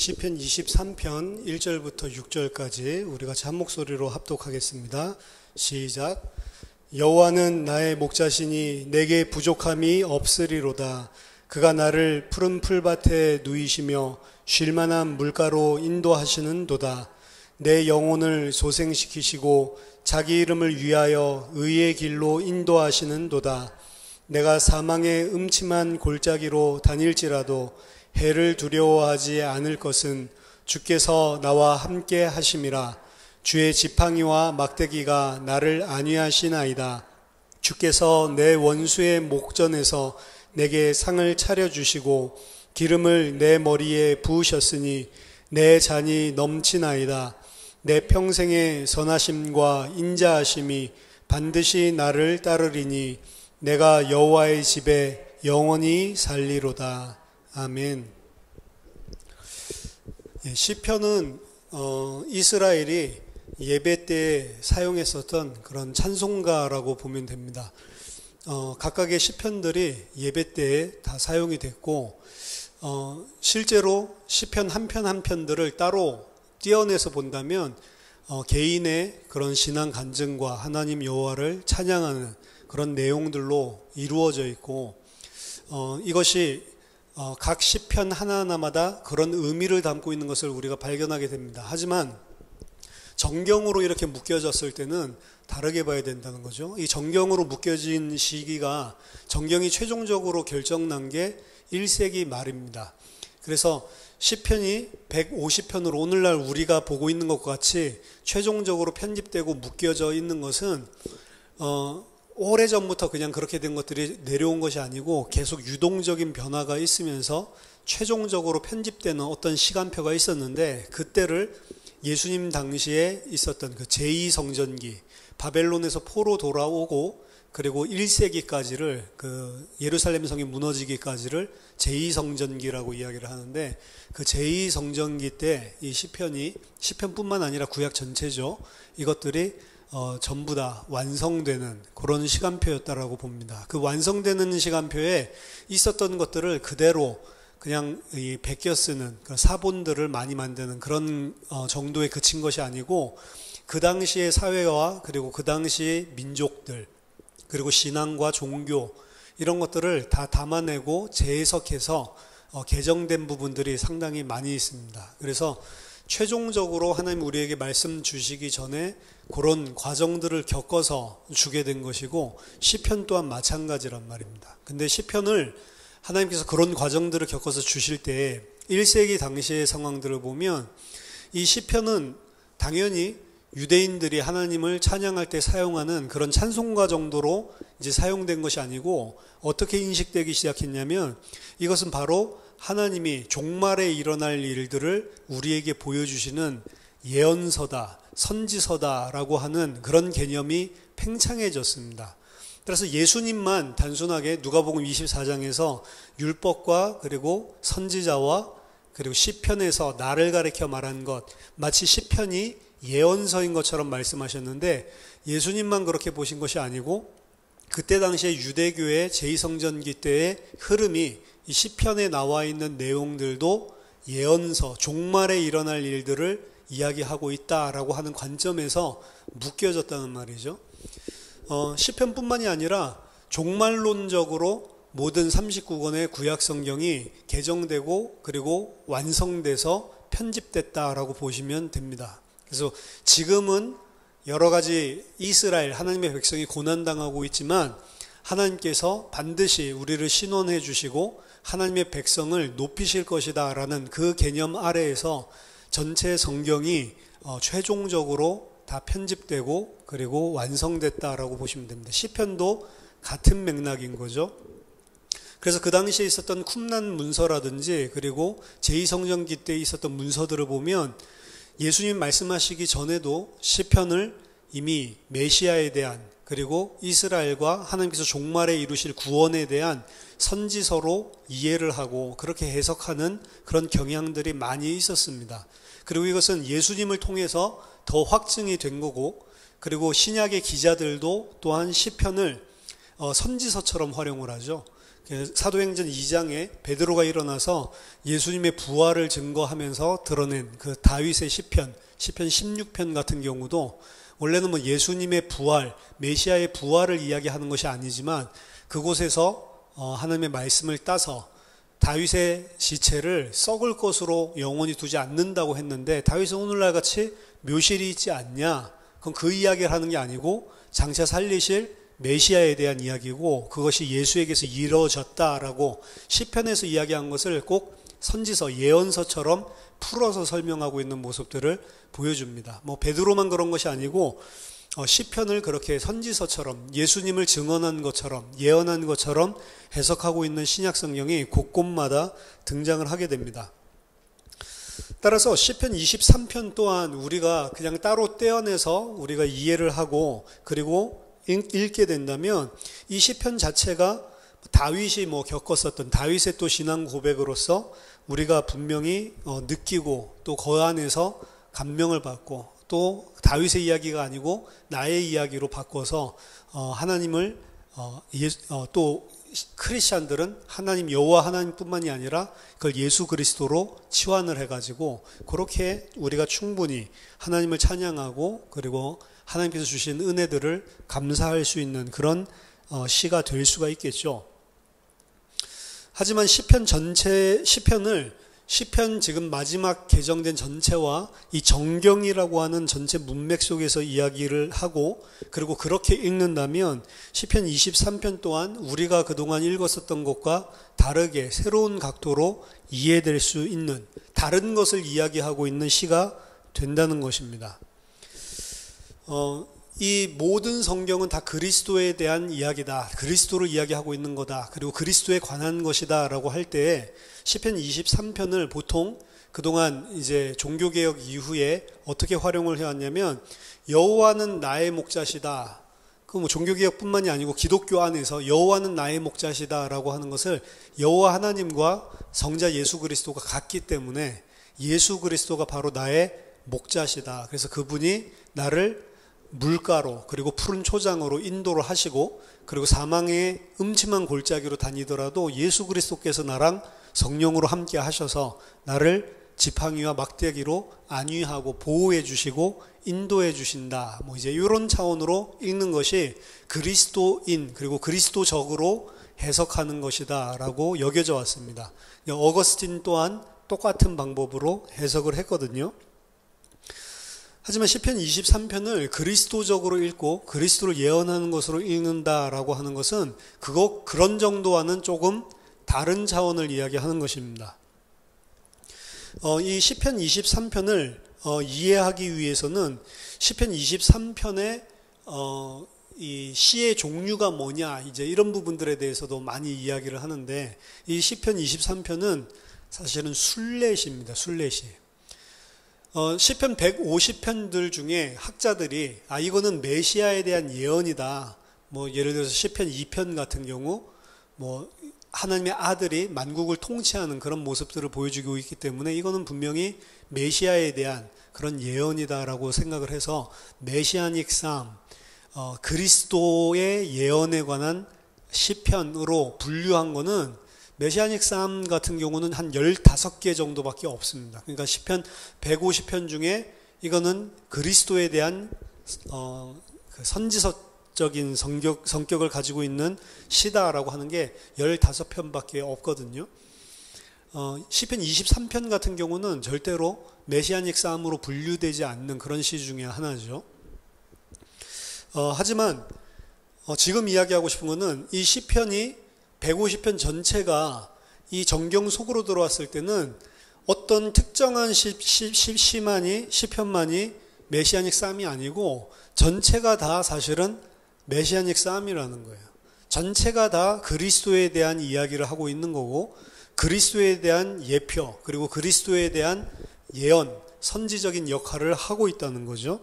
시편 23편 1절부터 6절까지 우리 같이 한 목소리로 합독하겠습니다. 시작. 여호와는 나의 목자시니 내게 부족함이 없으리로다. 그가 나를 푸른 풀밭에 누이시며 쉴만한 물가로 인도하시는도다. 내 영혼을 소생시키시고 자기 이름을 위하여 의의 길로 인도하시는도다. 내가 사망의 음침한 골짜기로 다닐지라도 해를 두려워하지 않을 것은 주께서 나와 함께 하심이라. 주의 지팡이와 막대기가 나를 안위하시나이다. 주께서 내 원수의 목전에서 내게 상을 차려주시고 기름을 내 머리에 부으셨으니 내 잔이 넘치나이다. 내 평생의 선하심과 인자하심이 반드시 나를 따르리니 내가 여호와의 집에 영원히 살리로다. 아멘. 시편은 이스라엘이 예배 때 사용했었던 그런 찬송가라고 보면 됩니다. 각각의 시편들이 예배 때에 다 사용이 됐고, 실제로 시편 한 편 한 편들을 따로 떼어내서 본다면 개인의 그런 신앙 간증과 하나님 여호와를 찬양하는 그런 내용들로 이루어져 있고, 이것이 각 시편 하나하나마다 그런 의미를 담고 있는 것을 우리가 발견하게 됩니다. 하지만 정경으로 이렇게 묶여졌을 때는 다르게 봐야 된다는 거죠. 이 정경으로 묶여진 시기가 정경이 최종적으로 결정난 게 1세기 말입니다. 그래서 시편이 150편으로 오늘날 우리가 보고 있는 것과 같이 최종적으로 편집되고 묶여져 있는 것은 오래전부터 그냥 그렇게 된 것들이 내려온 것이 아니고 계속 유동적인 변화가 있으면서 최종적으로 편집되는 어떤 시간표가 있었는데, 그때를 예수님 당시에 있었던 그 제2성전기, 바벨론에서 포로 돌아오고 그리고 1세기까지를 그 예루살렘 성이 무너지기까지를 제2성전기라고 이야기를 하는데, 그 제2성전기 때 이 시편뿐만 아니라 구약 전체죠. 이것들이 전부 다 완성되는 그런 시간표였다라고 봅니다. 그 완성되는 시간표에 있었던 것들을 그대로 그냥 베껴 쓰는 그런 사본들을 많이 만드는 그런 정도에 그친 것이 아니고, 그 당시의 사회와 그리고 그 당시의 민족들 그리고 신앙과 종교 이런 것들을 다 담아내고 재해석해서 개정된 부분들이 상당히 많이 있습니다. 그래서 최종적으로 하나님 우리에게 말씀 주시기 전에 그런 과정들을 겪어서 주게 된 것이고, 시편 또한 마찬가지란 말입니다. 근데 시편을 하나님께서 그런 과정들을 겪어서 주실 때 1세기 당시의 상황들을 보면 이 시편은 당연히 유대인들이 하나님을 찬양할 때 사용하는 그런 찬송가 정도로 이제 사용된 것이 아니고, 어떻게 인식되기 시작했냐면 이것은 바로 하나님이 종말에 일어날 일들을 우리에게 보여주시는 예언서다, 선지서다라고 하는 그런 개념이 팽창해졌습니다. 그래서 예수님만 단순하게 누가복음 24장에서 율법과 그리고 선지자와 그리고 시편에서 나를 가리켜 말한 것, 마치 시편이 예언서인 것처럼 말씀하셨는데, 예수님만 그렇게 보신 것이 아니고 그때 당시에 유대교의 제2성전기 때의 흐름이 이 시편에 나와 있는 내용들도 예언서, 종말에 일어날 일들을 이야기하고 있다라고 하는 관점에서 묶여졌다는 말이죠. 시편뿐만이 아니라 종말론적으로 모든 39권의 구약 성경이 개정되고 그리고 완성돼서 편집됐다라고 보시면 됩니다. 그래서 지금은 여러 가지 이스라엘, 하나님의 백성이 고난당하고 있지만 하나님께서 반드시 우리를 신원해 주시고 하나님의 백성을 높이실 것이다 라는 그 개념 아래에서 전체 성경이 최종적으로 다 편집되고 그리고 완성됐다라고 보시면 됩니다. 시편도 같은 맥락인 거죠. 그래서 그 당시에 있었던 쿰란 문서라든지 그리고 제2성전기 때 있었던 문서들을 보면 예수님 말씀하시기 전에도 시편을 이미 메시아에 대한 그리고 이스라엘과 하나님께서 종말에 이루실 구원에 대한 선지서로 이해를 하고 그렇게 해석하는 그런 경향들이 많이 있었습니다. 그리고 이것은 예수님을 통해서 더 확증이 된 거고, 그리고 신약의 기자들도 또한 시편을 선지서처럼 활용을 하죠. 사도행전 2장에 베드로가 일어나서 예수님의 부활을 증거하면서 드러낸 그 다윗의 시편 16편 같은 경우도 원래는 뭐 예수님의 부활, 메시아의 부활을 이야기하는 것이 아니지만 그곳에서 하나님의 말씀을 따서 다윗의 시체를 썩을 것으로 영원히 두지 않는다고 했는데 다윗은 오늘날 같이 묘실이 있지 않냐? 그건 그 이야기를 하는 게 아니고 장차 살리실 메시아에 대한 이야기고 그것이 예수에게서 이루어졌다라고 시편에서 이야기한 것을 꼭 선지서, 예언서처럼 풀어서 설명하고 있는 모습들을 보여줍니다. 뭐 베드로만 그런 것이 아니고 시편을 그렇게 선지서처럼 예수님을 증언한 것처럼 예언한 것처럼 해석하고 있는 신약 성경이 곳곳마다 등장을 하게 됩니다. 따라서 시편 23편 또한 우리가 그냥 따로 떼어내서 우리가 이해를 하고 그리고 읽게 된다면 이 시편 자체가 다윗이 겪었었던 다윗의 또 신앙 고백으로서 우리가 분명히 느끼고 또 그 안에서 감명을 받고 또 다윗의 이야기가 아니고 나의 이야기로 바꿔서 하나님을 또 크리스찬들은 하나님 여호와 하나님뿐만이 아니라 그걸 예수 그리스도로 치환을 해가지고 그렇게 우리가 충분히 하나님을 찬양하고 그리고 하나님께서 주신 은혜들을 감사할 수 있는 그런 시가 될 수가 있겠죠. 하지만 시편 지금 마지막 개정된 전체와 이 정경이라고 하는 전체 문맥 속에서 이야기를 하고 그리고 그렇게 읽는다면 시편 23편 또한 우리가 그동안 읽었었던 것과 다르게 새로운 각도로 이해될 수 있는 다른 것을 이야기하고 있는 시가 된다는 것입니다. 이 모든 성경은 다 그리스도에 대한 이야기다. 그리스도를 이야기하고 있는 거다. 그리고 그리스도에 관한 것이다. 라고 할 때에 시편 23편을 보통 그동안 이제 종교개혁 이후에 어떻게 활용을 해왔냐면 여호와는 나의 목자시다. 그 뭐 종교개혁뿐만이 아니고 기독교 안에서 여호와는 나의 목자시다. 라고 하는 것을 여호와 하나님과 성자 예수 그리스도가 같기 때문에 예수 그리스도가 바로 나의 목자시다. 그래서 그분이 나를 물가로 그리고 푸른 초장으로 인도를 하시고 그리고 사망의 음침한 골짜기로 다니더라도 예수 그리스도께서 나랑 성령으로 함께 하셔서 나를 지팡이와 막대기로 안위하고 보호해 주시고 인도해 주신다. 뭐 이제 이런 차원으로 읽는 것이 그리스도인 그리고 그리스도적으로 해석하는 것이다라고 여겨져 왔습니다. 어거스틴 또한 똑같은 방법으로 해석을 했거든요. 하지만 시편 23편을 그리스도적으로 읽고 그리스도를 예언하는 것으로 읽는다라고 하는 것은 그런 정도와는 조금 다른 차원을 이야기하는 것입니다. 이 시편 23편을 이해하기 위해서는 시편 23편의 이 시의 종류가 뭐냐 이제 이런 부분들에 대해서도 많이 이야기를 하는데 이 시편 23편은 사실은 순례시입니다. 순례시. 시편 150편들 중에 학자들이 이거는 메시아에 대한 예언이다. 뭐 예를 들어서 시편 2편 같은 경우 뭐 하나님의 아들이 만국을 통치하는 그런 모습들을 보여주고 있기 때문에 이거는 분명히 메시아에 대한 그런 예언이다라고 생각을 해서 메시아닉 삶, 그리스도의 예언에 관한 시편으로 분류한 거는 메시아닉 삶 같은 경우는 한 15개 정도밖에 없습니다. 그러니까 시편 150편 중에 이거는 그리스도에 대한 선지서적인 성격을 가지고 있는 시다라고 하는 게 15편밖에 없거든요. 시편 23편 같은 경우는 절대로 메시아닉 삶으로 분류되지 않는 그런 시 중에 하나죠. 하지만 지금 이야기하고 싶은 것은 이 시편이 150편 전체가 이 정경 속으로 들어왔을 때는 어떤 특정한 시편만이 메시아닉 삶이 아니고 전체가 다 사실은 메시아닉 삶이라는 거예요. 전체가 다 그리스도에 대한 이야기를 하고 있는 거고 그리스도에 대한 예표 그리고 그리스도에 대한 예언, 선지적인 역할을 하고 있다는 거죠.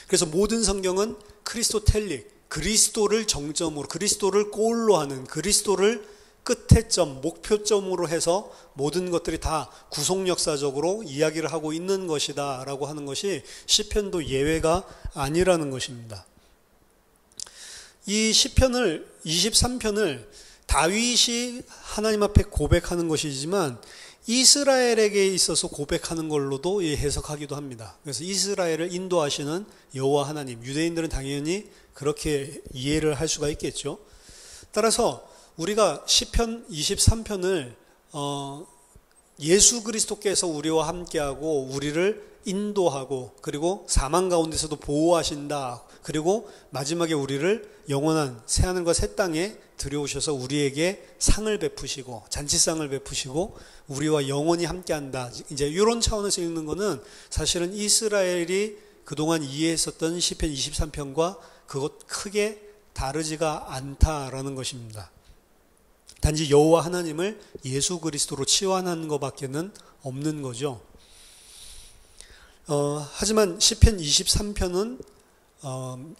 그래서 모든 성경은 크리스토텔릭, 그리스도를 정점으로, 그리스도를 골로 하는, 그리스도를 끝에점, 목표점으로 해서 모든 것들이 다 구속 역사적으로 이야기를 하고 있는 것이다 라고 하는 것이 시편도 예외가 아니라는 것입니다. 이 시편을 23편을 다윗이 하나님 앞에 고백하는 것이지만 이스라엘에게 있어서 고백하는 걸로도 해석하기도 합니다. 그래서 이스라엘을 인도하시는 여호와 하나님, 유대인들은 당연히 그렇게 이해를 할 수가 있겠죠. 따라서 우리가 시편 23편을 예수 그리스도께서 우리와 함께하고 우리를 인도하고 그리고 사망 가운데서도 보호하신다. 그리고 마지막에 우리를 영원한 새하늘과 새 땅에 들여오셔서 우리에게 상을 베푸시고 잔치상을 베푸시고 우리와 영원히 함께한다. 이제 이런 차원에서 읽는 거는 사실은 이스라엘이 그동안 이해했었던 시편 23편과 그것 크게 다르지가 않다라는 것입니다. 단지 여호와 하나님을 예수 그리스도로 치환하는 것밖에는 없는 거죠. 하지만 시편 23편은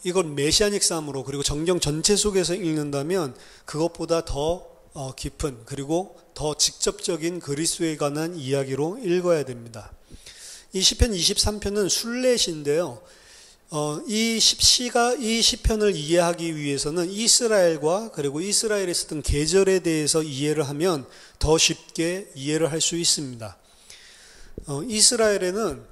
이건 메시아닉 싸움으로 그리고 정경 전체 속에서 읽는다면 그것보다 더 깊은 그리고 더 직접적인 그리스도에 관한 이야기로 읽어야 됩니다. 이 시편 23편은 순례시인데요. 이 시편을 이해하기 위해서는 이스라엘과 그리고 이스라엘에 있었던 계절에 대해서 이해를 하면 더 쉽게 이해를 할 수 있습니다. 이스라엘에는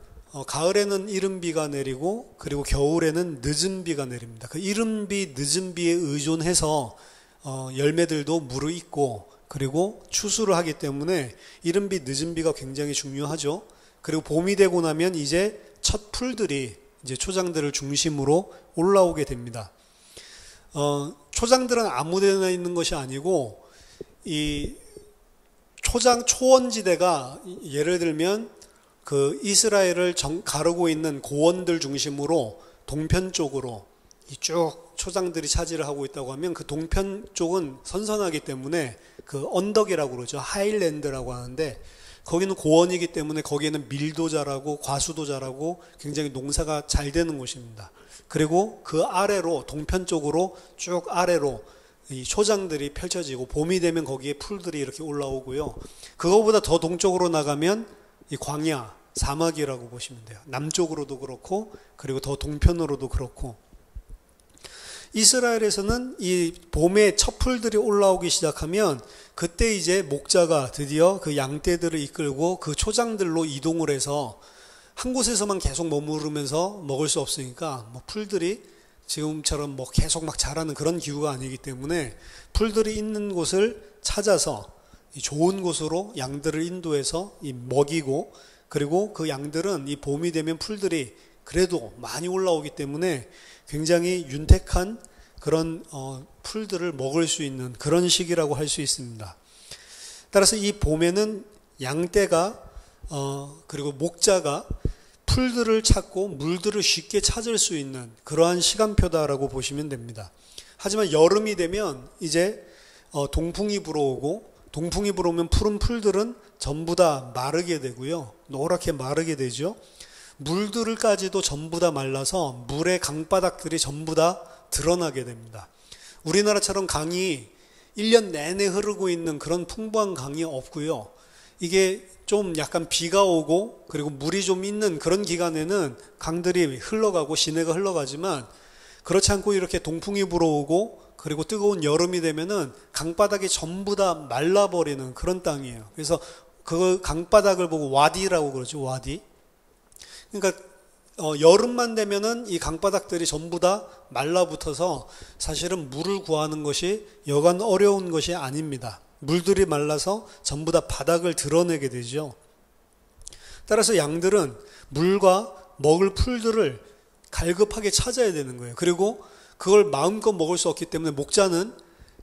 가을에는 이른 비가 내리고 그리고 겨울에는 늦은 비가 내립니다. 그 이른 비, 늦은 비에 의존해서 열매들도 무르익고 그리고 추수를 하기 때문에 이른 비, 늦은 비가 굉장히 중요하죠. 그리고 봄이 되고 나면 이제 첫 풀들이 이제 초장들을 중심으로 올라오게 됩니다. 초장들은 아무데나 있는 것이 아니고 이 초원지대가 예를 들면 그 이스라엘을 가르고 있는 고원들 중심으로 동편 쪽으로 쭉 초장들이 차지를 하고 있다고 하면 그 동편 쪽은 선선하기 때문에 그 언덕이라고 그러죠. 하일랜드라고 하는데 거기는 고원이기 때문에 거기에는 밀도 자라고 과수도 자라고 굉장히 농사가 잘 되는 곳입니다. 그리고 그 아래로 동편 쪽으로 쭉 아래로 이 초장들이 펼쳐지고 봄이 되면 거기에 풀들이 이렇게 올라오고요. 그거보다 더 동쪽으로 나가면 이 광야, 사막이라고 보시면 돼요. 남쪽으로도 그렇고 그리고 더 동편으로도 그렇고 이스라엘에서는 이 봄에 첫 풀들이 올라오기 시작하면 그때 이제 목자가 드디어 그 양떼들을 이끌고 그 초장들로 이동을 해서 한 곳에서만 계속 머무르면서 먹을 수 없으니까 뭐 풀들이 지금처럼 뭐 계속 막 자라는 그런 기후가 아니기 때문에 풀들이 있는 곳을 찾아서 좋은 곳으로 양들을 인도해서 먹이고 그리고 그 양들은 이 봄이 되면 풀들이 그래도 많이 올라오기 때문에 굉장히 윤택한 그런 풀들을 먹을 수 있는 그런 시기라고 할 수 있습니다. 따라서 이 봄에는 양떼가 그리고 목자가 풀들을 찾고 물들을 쉽게 찾을 수 있는 그러한 시간표다라고 보시면 됩니다. 하지만 여름이 되면 이제 동풍이 불어오고 동풍이 불어오면 푸른 풀들은 전부 다 마르게 되고요. 노랗게 마르게 되죠. 물들까지도 전부 다 말라서 물의 강바닥들이 전부 다 드러나게 됩니다. 우리나라처럼 강이 1년 내내 흐르고 있는 그런 풍부한 강이 없고요. 이게 좀 약간 비가 오고 그리고 물이 좀 있는 그런 기간에는 강들이 흘러가고 시내가 흘러가지만 그렇지 않고 이렇게 동풍이 불어오고 그리고 뜨거운 여름이 되면은 강바닥이 전부 다 말라버리는 그런 땅이에요. 그래서 그 강바닥을 보고 와디라고 그러죠. 와디. 그러니까 여름만 되면은 이 강바닥들이 전부 다 말라붙어서 사실은 물을 구하는 것이 여간 어려운 것이 아닙니다. 물들이 말라서 전부 다 바닥을 드러내게 되죠. 따라서 양들은 물과 먹을 풀들을 갈급하게 찾아야 되는 거예요. 그리고 그걸 마음껏 먹을 수 없기 때문에 목자는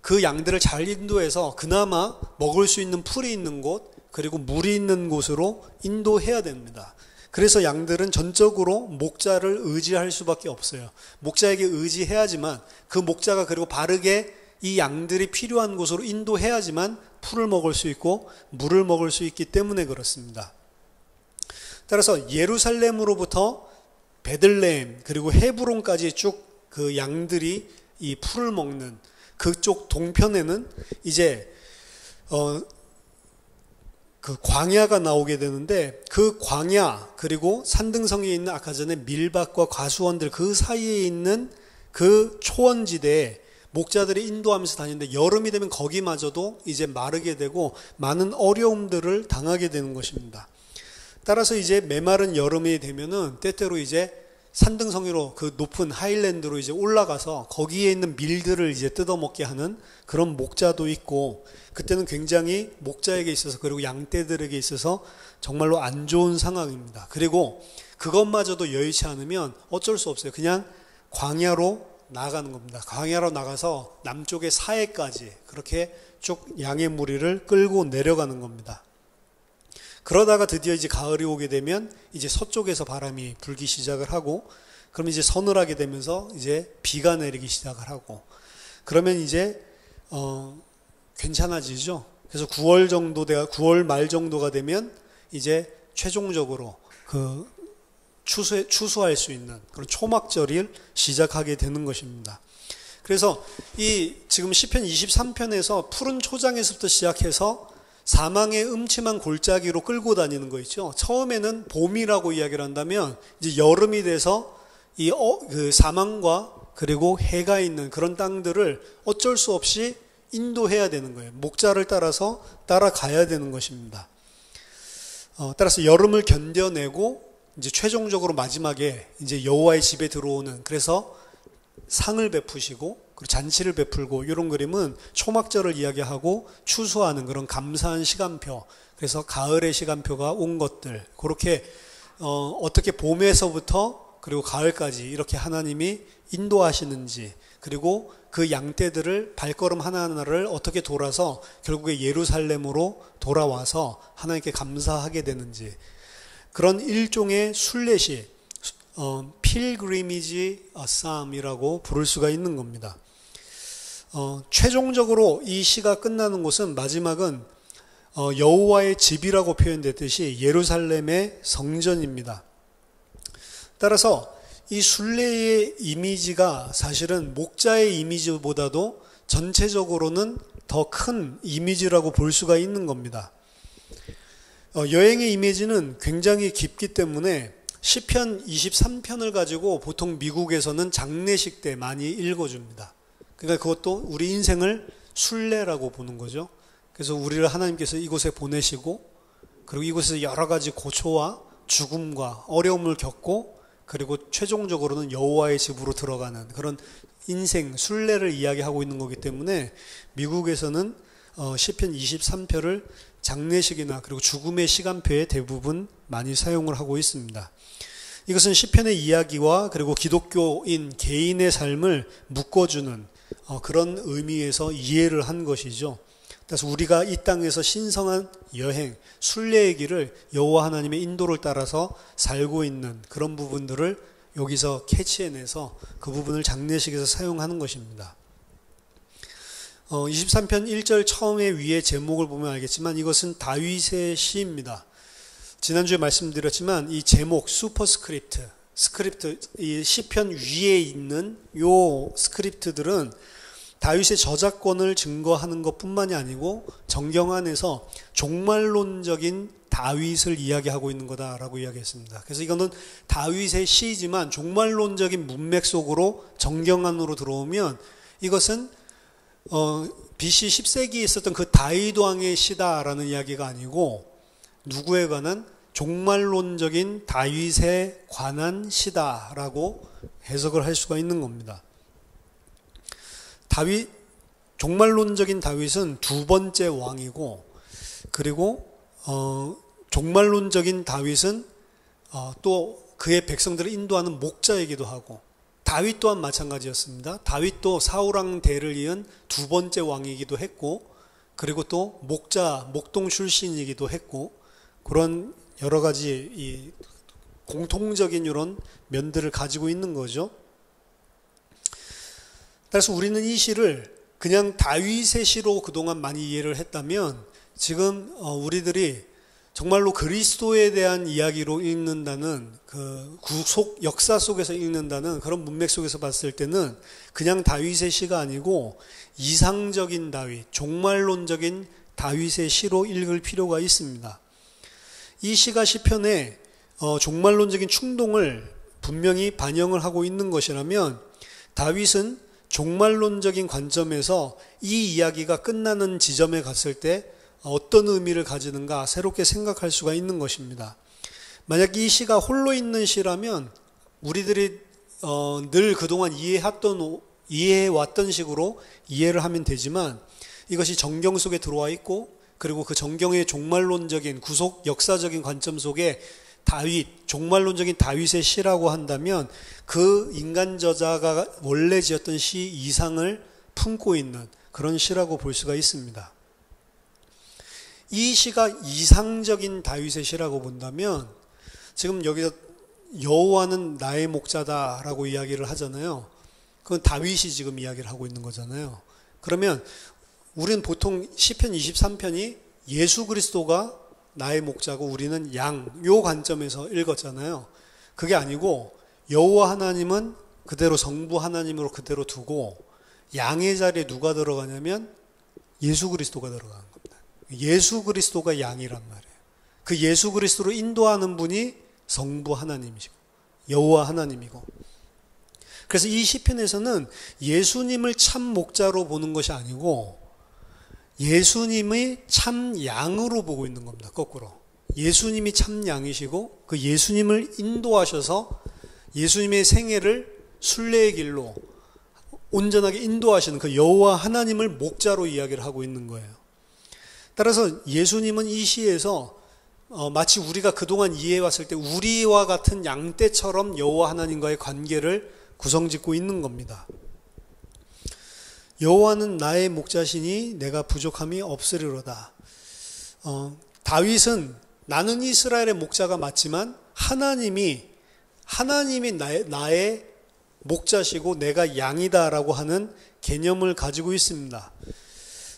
그 양들을 잘 인도해서 그나마 먹을 수 있는 풀이 있는 곳 그리고 물이 있는 곳으로 인도해야 됩니다. 그래서 양들은 전적으로 목자를 의지할 수밖에 없어요. 목자에게 의지해야지만 그 목자가 그리고 바르게 이 양들이 필요한 곳으로 인도해야지만 풀을 먹을 수 있고 물을 먹을 수 있기 때문에 그렇습니다. 따라서 예루살렘으로부터 베들레헴 그리고 헤브론까지 쭉 그 양들이 이 풀을 먹는 그쪽 동편에는 이제 그 광야가 나오게 되는데 그 광야 그리고 산등성에 있는 아까 전에 밀밭과 과수원들 그 사이에 있는 그 초원지대에 목자들이 인도하면서 다니는데 여름이 되면 거기마저도 이제 마르게 되고 많은 어려움들을 당하게 되는 것입니다. 따라서 이제 메마른 여름이 되면은 때때로 이제 산등성이로 그 높은 하일랜드로 이제 올라가서 거기에 있는 밀들을 이제 뜯어먹게 하는 그런 목자도 있고, 그때는 굉장히 목자에게 있어서 그리고 양떼들에게 있어서 정말로 안 좋은 상황입니다. 그리고 그것마저도 여의치 않으면 어쩔 수 없어요. 그냥 광야로 나가는 겁니다. 광야로 나가서 남쪽의 사해까지 그렇게 쭉 양의 무리를 끌고 내려가는 겁니다. 그러다가 드디어 이제 가을이 오게 되면 이제 서쪽에서 바람이 불기 시작을 하고, 그럼 이제 서늘하게 되면서 이제 비가 내리기 시작을 하고, 그러면 이제 괜찮아지죠. 그래서 9월 말 정도가 되면 이제 최종적으로 그 추수할 수 있는 그런 초막절을 시작하게 되는 것입니다. 그래서 이 지금 시편 23편에서 푸른 초장에서부터 시작해서 사망의 음침한 골짜기로 끌고 다니는 거 있죠. 처음에는 봄이라고 이야기를 한다면 이제 여름이 돼서 그 사망과 그리고 해가 있는 그런 땅들을 어쩔 수 없이 인도해야 되는 거예요. 목자를 따라서 따라가야 되는 것입니다. 따라서 여름을 견뎌내고 이제 최종적으로 마지막에 이제 여호와의 집에 들어오는, 그래서 상을 베푸시고 그리고 잔치를 베풀고, 이런 그림은 초막절을 이야기하고 추수하는 그런 감사한 시간표, 그래서 가을의 시간표가 온 것들, 그렇게 어떻게 봄에서부터 그리고 가을까지 이렇게 하나님이 인도하시는지, 그리고 그 양떼들을 발걸음 하나하나를 어떻게 돌아서 결국에 예루살렘으로 돌아와서 하나님께 감사하게 되는지, 그런 일종의 순례시, pilgrimage psalm이라고 부를 수가 있는 겁니다. 최종적으로 이 시가 끝나는 곳은, 마지막은 여호와의 집이라고 표현됐듯이 예루살렘의 성전입니다. 따라서 이 순례의 이미지가 사실은 목자의 이미지보다도 전체적으로는 더 큰 이미지라고 볼 수가 있는 겁니다. 여행의 이미지는 굉장히 깊기 때문에 시편 23편을 가지고 보통 미국에서는 장례식 때 많이 읽어줍니다. 그러니까 그것도 우리 인생을 순례라고 보는 거죠. 그래서 우리를 하나님께서 이곳에 보내시고, 그리고 이곳에서 여러 가지 고초와 죽음과 어려움을 겪고, 그리고 최종적으로는 여호와의 집으로 들어가는 그런 인생 순례를 이야기하고 있는 거기 때문에 미국에서는 시편 23편을 장례식이나 그리고 죽음의 시간표에 대부분 많이 사용을 하고 있습니다. 이것은 시편의 이야기와 그리고 기독교인 개인의 삶을 묶어주는 그런 의미에서 이해를 한 것이죠. 그래서 우리가 이 땅에서 신성한 여행, 순례의 길을 여호와 하나님의 인도를 따라서 살고 있는 그런 부분들을 여기서 캐치해내서 그 부분을 장례식에서 사용하는 것입니다. 23편 1절 처음에 위에 제목을 보면 알겠지만 이것은 다윗의 시입니다. 지난주에 말씀드렸지만 이 제목 스크립트, 이 시편 위에 있는 요 스크립트들은 다윗의 저작권을 증거하는 것뿐만이 아니고 정경 안에서 종말론적인 다윗을 이야기하고 있는 거다라고 이야기했습니다. 그래서 이거는 다윗의 시이지만 종말론적인 문맥 속으로 정경 안으로 들어오면 이것은 BC 10세기에 있었던 그 다윗 왕의 시다라는 이야기가 아니고 누구에 관한 종말론적인 다윗에 관한 시다라고 해석을 할 수가 있는 겁니다. 종말론적인 다윗은 두 번째 왕이고, 그리고 종말론적인 다윗은 또 그의 백성들을 인도하는 목자이기도 하고, 다윗 또한 마찬가지였습니다. 다윗도 사울왕 대를 이은 두 번째 왕이기도 했고, 그리고 또 목동 출신이기도 했고, 그런 여러 가지 이 공통적인 이런 면들을 가지고 있는 거죠. 그래서 우리는 이 시를 그냥 다윗의 시로 그동안 많이 이해를 했다면, 지금 우리들이 정말로 그리스도에 대한 이야기로 읽는다는 그 역사 속에서 읽는다는 그런 문맥 속에서 봤을 때는 그냥 다윗의 시가 아니고 이상적인 다윗, 종말론적인 다윗의 시로 읽을 필요가 있습니다. 이 시가 시편에 종말론적인 충동을 분명히 반영을 하고 있는 것이라면, 다윗은 종말론적인 관점에서 이 이야기가 끝나는 지점에 갔을 때 어떤 의미를 가지는가 새롭게 생각할 수가 있는 것입니다. 만약 이 시가 홀로 있는 시라면 우리들이 늘 그동안 이해해왔던 식으로 이해를 하면 되지만, 이것이 정경 속에 들어와 있고 그리고 그 정경의 종말론적인 구속 역사적인 관점 속에 종말론적인 다윗의 시라고 한다면 그 인간 저자가 원래 지었던 시 이상을 품고 있는 그런 시라고 볼 수가 있습니다. 이 시가 이상적인 다윗의 시라고 본다면, 지금 여기서 여호와는 나의 목자다라고 이야기를 하잖아요. 그건 다윗이 지금 이야기를 하고 있는 거잖아요. 그러면 우리는 보통 시편 23편이 예수 그리스도가 나의 목자고 우리는 양, 요 관점에서 읽었잖아요. 그게 아니고 여호와 하나님은 그대로 성부 하나님으로 그대로 두고 양의 자리에 누가 들어가냐면 예수 그리스도가 들어가는 겁니다. 예수 그리스도가 양이란 말이에요. 그 예수 그리스도로 인도하는 분이 성부 하나님이시고 여호와 하나님이고, 그래서 이 시편에서는 예수님을 참 목자로 보는 것이 아니고 예수님의 참 양으로 보고 있는 겁니다. 거꾸로 예수님이 참 양이시고 그 예수님을 인도하셔서 예수님의 생애를 순례의 길로 온전하게 인도하시는 그 여호와 하나님을 목자로 이야기를 하고 있는 거예요. 따라서 예수님은 이 시에서 마치 우리가 그동안 이해해왔을 때 우리와 같은 양떼처럼 여호와 하나님과의 관계를 구성짓고 있는 겁니다. 여호와는 나의 목자시니 내가 부족함이 없으리로다. 다윗은 나는 이스라엘의 목자가 맞지만 하나님이 나의 목자시고 내가 양이다라고 하는 개념을 가지고 있습니다.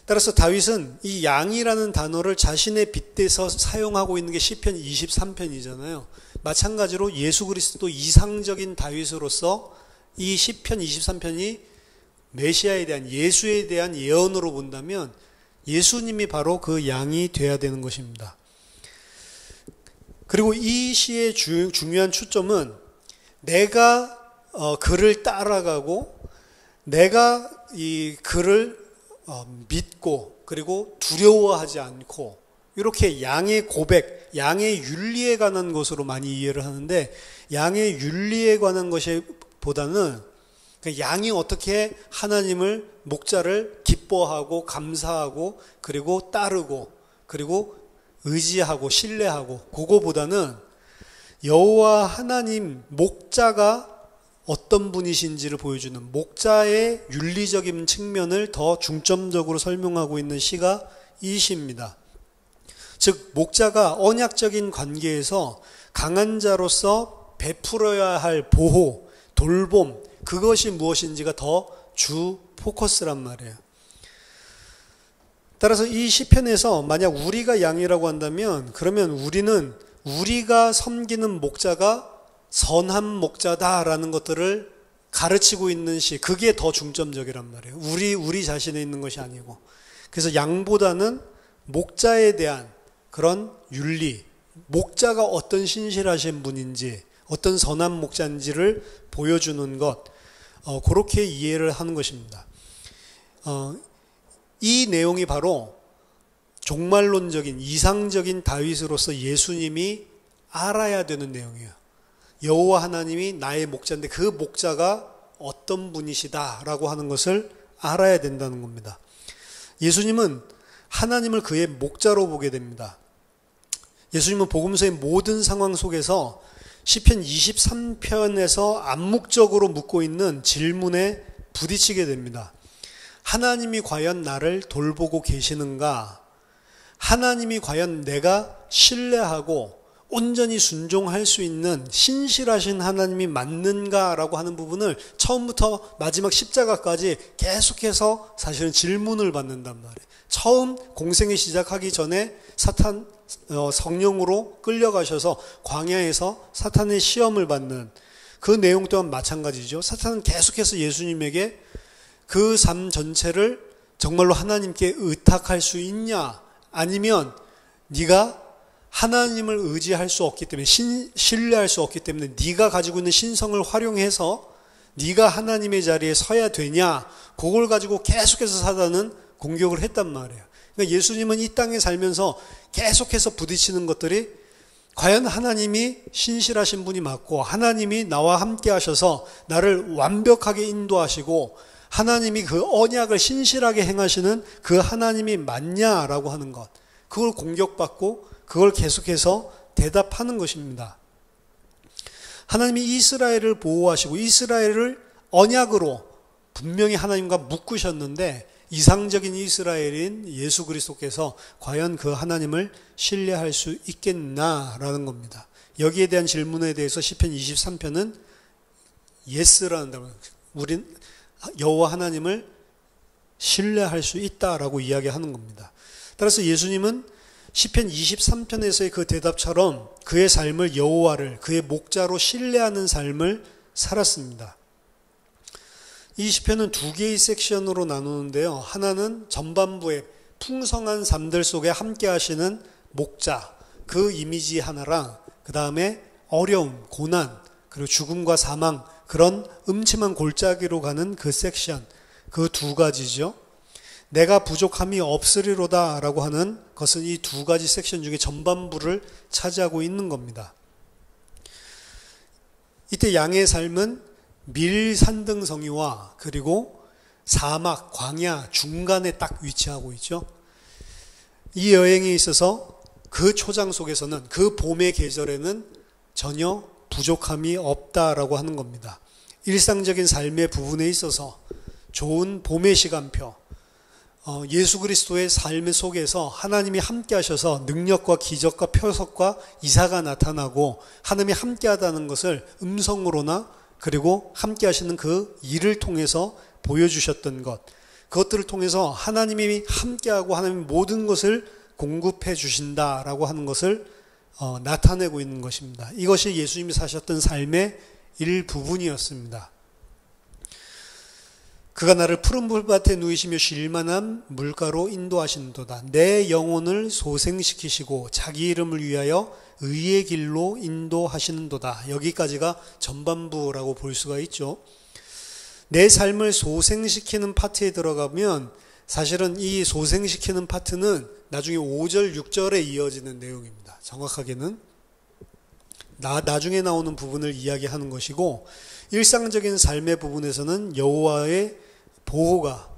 따라서 다윗은 이 양이라는 단어를 자신의 빗대서 사용하고 있는 게 시편 23편이잖아요. 마찬가지로 예수 그리스도 이상적인 다윗으로서 이 시편 23편이 메시아에 대한 예수에 대한 예언으로 본다면 예수님이 바로 그 양이 돼야 되는 것입니다. 그리고 이 시의 중요한 추점은 내가 그를 따라가고 내가 이 그를 믿고 그리고 두려워하지 않고 이렇게 양의 고백, 양의 윤리에 관한 것으로 많이 이해를 하는데, 양의 윤리에 관한 것이 보다는 양이 어떻게 하나님을 목자를 기뻐하고 감사하고 그리고 따르고 그리고 의지하고 신뢰하고, 그거보다는 여호와 하나님 목자가 어떤 분이신지를 보여주는 목자의 윤리적인 측면을 더 중점적으로 설명하고 있는 시가 이 시입니다. 즉 목자가 언약적인 관계에서 강한 자로서 베풀어야 할 보호, 돌봄, 그것이 무엇인지가 더 주 포커스란 말이에요. 따라서 이 시편에서 만약 우리가 양이라고 한다면 그러면 우리가 섬기는 목자가 선한 목자다라는 것들을 가르치고 있는 시, 그게 더 중점적이란 말이에요. 우리 자신에 있는 것이 아니고. 그래서 양보다는 목자에 대한 그런 윤리, 목자가 어떤 신실하신 분인지, 어떤 선한 목자인지를 보여주는 것, 그렇게 이해를 하는 것입니다. 이 내용이 바로 종말론적인 이상적인 다윗으로서 예수님이 알아야 되는 내용이에요. 여호와 하나님이 나의 목자인데 그 목자가 어떤 분이시다라고 하는 것을 알아야 된다는 겁니다. 예수님은 하나님을 그의 목자로 보게 됩니다. 예수님은 복음서의 모든 상황 속에서 시편 23편에서 암묵적으로 묻고 있는 질문에 부딪히게 됩니다. 하나님이 과연 나를 돌보고 계시는가? 하나님이 과연 내가 신뢰하고 온전히 순종할 수 있는 신실하신 하나님이 맞는가라고 하는 부분을 처음부터 마지막 십자가까지 계속해서 사실은 질문을 받는단 말이에요. 처음 공생이 시작하기 전에 성령으로 끌려가셔서 광야에서 사탄의 시험을 받는 그 내용 또한 마찬가지죠. 사탄은 계속해서 예수님에게 그 삶 전체를 정말로 하나님께 의탁할 수 있냐, 아니면 네가 하나님을 의지할 수 없기 때문에 신뢰할 수 없기 때문에 네가 가지고 있는 신성을 활용해서 네가 하나님의 자리에 서야 되냐, 그걸 가지고 계속해서 사단은 공격을 했단 말이에요. 그러니까 예수님은 이 땅에 살면서 계속해서 부딪히는 것들이 과연 하나님이 신실하신 분이 맞고 하나님이 나와 함께 하셔서 나를 완벽하게 인도하시고 하나님이 그 언약을 신실하게 행하시는 그 하나님이 맞냐라고 하는 것, 그걸 공격받고 그걸 계속해서 대답하는 것입니다. 하나님이 이스라엘을 보호하시고 이스라엘을 언약으로 분명히 하나님과 묶으셨는데 이상적인 이스라엘인 예수 그리스도께서 과연 그 하나님을 신뢰할 수 있겠나라는 겁니다. 여기에 대한 질문에 대해서 시편 23편은 예스라는 답을, 우린 여호와 하나님을 신뢰할 수 있다라고 이야기하는 겁니다. 따라서 예수님은 시편 23편에서의 그 대답처럼 그의 삶을 여호와를 그의 목자로 신뢰하는 삶을 살았습니다. 이 시편은 두 개의 섹션으로 나누는데요. 하나는 전반부의 풍성한 삶들 속에 함께 하시는 목자, 그 이미지 하나랑 그 다음에 어려움, 고난, 그리고 죽음과 사망, 그런 음침한 골짜기로 가는 그 섹션, 그 두 가지죠. 내가 부족함이 없으리로다 라고 하는 것은 이 두 가지 섹션 중에 전반부를 차지하고 있는 겁니다. 이때 양의 삶은 밀산등성이와 그리고 사막, 광야 중간에 딱 위치하고 있죠. 이 여행에 있어서 그 초장 속에서는 그 봄의 계절에는 전혀 부족함이 없다라고 하는 겁니다. 일상적인 삶의 부분에 있어서 좋은 봄의 시간표, 예수 그리스도의 삶 속에서 하나님이 함께 하셔서 능력과 기적과 표적과 이사가 나타나고 하나님이 함께 하다는 것을 음성으로나 그리고 함께 하시는 그 일을 통해서 보여주셨던 것, 그것들을 통해서 하나님이 함께하고 하나님이 모든 것을 공급해 주신다라고 하는 것을 나타내고 있는 것입니다. 이것이 예수님이 사셨던 삶의 일부분이었습니다. 그가 나를 푸른 풀밭에 누이시며 쉴만한 물가로 인도하신도다. 내 영혼을 소생시키시고 자기 이름을 위하여 의의 길로 인도하시는도다. 여기까지가 전반부라고 볼 수가 있죠. 내 삶을 소생시키는 파트에 들어가면 사실은 이 소생시키는 파트는 나중에 5절, 6절에 이어지는 내용입니다. 정확하게는 나중에 나오는 부분을 이야기하는 것이고, 일상적인 삶의 부분에서는 여호와의 보호가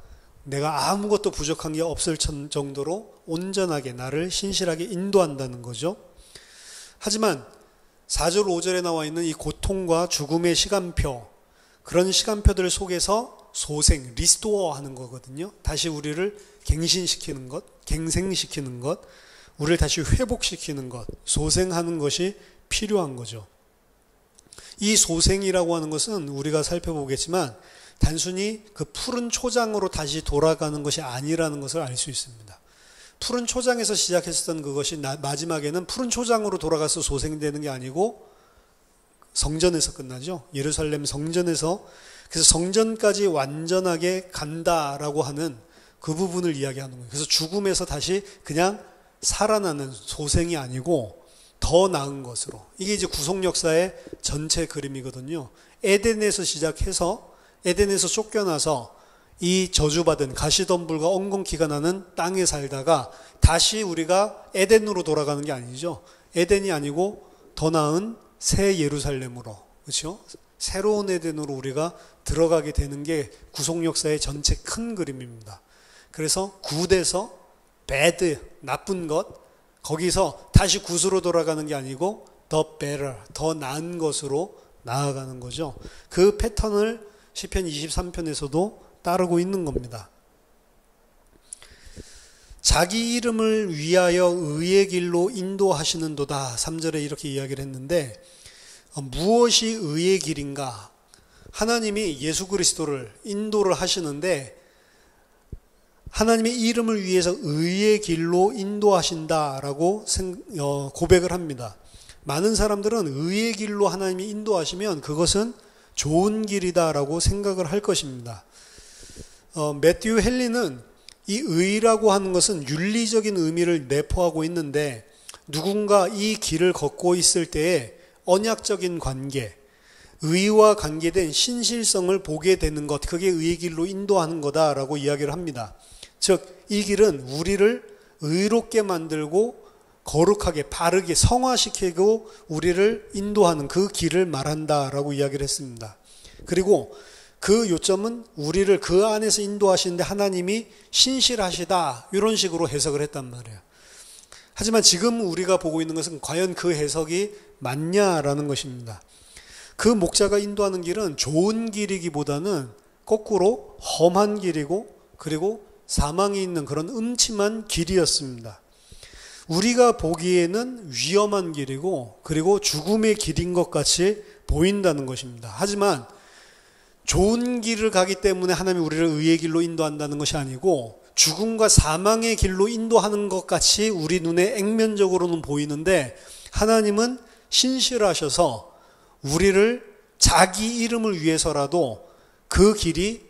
내가 아무것도 부족한 게 없을 정도로 온전하게 나를 신실하게 인도한다는 거죠. 하지만 4절, 5절에 나와 있는 이 고통과 죽음의 시간표, 그런 시간표들 속에서 소생, 리스토어 하는 거거든요. 다시 우리를 갱신시키는 것, 갱생시키는 것, 우리를 다시 회복시키는 것, 소생하는 것이 필요한 거죠. 이 소생이라고 하는 것은 우리가 살펴보겠지만 단순히 그 푸른 초장으로 다시 돌아가는 것이 아니라는 것을 알 수 있습니다. 푸른 초장에서 시작했었던 그것이 마지막에는 푸른 초장으로 돌아가서 소생되는 게 아니고 성전에서 끝나죠. 예루살렘 성전에서, 그래서 성전까지 완전하게 간다라고 하는 그 부분을 이야기하는 거예요. 그래서 죽음에서 다시 그냥 살아나는 소생이 아니고 더 나은 것으로, 이게 이제 구속 역사의 전체 그림이거든요. 에덴에서 시작해서 에덴에서 쫓겨나서 이 저주받은 가시덤불과 엉겅퀴가 나는 땅에 살다가 다시 우리가 에덴으로 돌아가는 게 아니죠. 에덴이 아니고 더 나은 새 예루살렘으로, 그렇죠? 새로운 에덴으로 우리가 들어가게 되는 게 구속 역사의 전체 큰 그림입니다. 그래서 굿에서 bad, 나쁜 것, 거기서 다시 굿으로 돌아가는 게 아니고 the better, 더 나은 것으로 나아가는 거죠. 그 패턴을 시편 23편에서도 따르고 있는 겁니다. 자기 이름을 위하여 의의 길로 인도하시는도다. 3절에 이렇게 이야기를 했는데, 무엇이 의의 길인가? 하나님이 예수 그리스도를 인도를 하시는데 하나님의 이름을 위해서 의의 길로 인도하신다라고 고백을 합니다. 많은 사람들은 의의 길로 하나님이 인도하시면 그것은 좋은 길이다라고 생각을 할 것입니다. 매튜 헨리는 이 의라고 하는 것은 윤리적인 의미를 내포하고 있는데, 누군가 이 길을 걷고 있을 때에 언약적인 관계, 의와 관계된 신실성을 보게 되는 것, 그게 의의 길로 인도하는 거다라고 이야기를 합니다. 즉, 이 길은 우리를 의롭게 만들고 거룩하게 바르게 성화시키고 우리를 인도하는 그 길을 말한다라고 이야기를 했습니다. 그리고 그 요점은 우리를 그 안에서 인도하시는데 하나님이 신실하시다, 이런 식으로 해석을 했단 말이에요. 하지만 지금 우리가 보고 있는 것은 과연 그 해석이 맞냐라는 것입니다. 그 목자가 인도하는 길은 좋은 길이기보다는 거꾸로 험한 길이고, 그리고 사망이 있는 그런 음침한 길이었습니다. 우리가 보기에는 위험한 길이고, 그리고 죽음의 길인 것 같이 보인다는 것입니다. 하지만 좋은 길을 가기 때문에 하나님이 우리를 의의 길로 인도한다는 것이 아니고, 죽음과 사망의 길로 인도하는 것 같이 우리 눈에 액면적으로는 보이는데, 하나님은 신실하셔서 우리를 자기 이름을 위해서라도 그 길이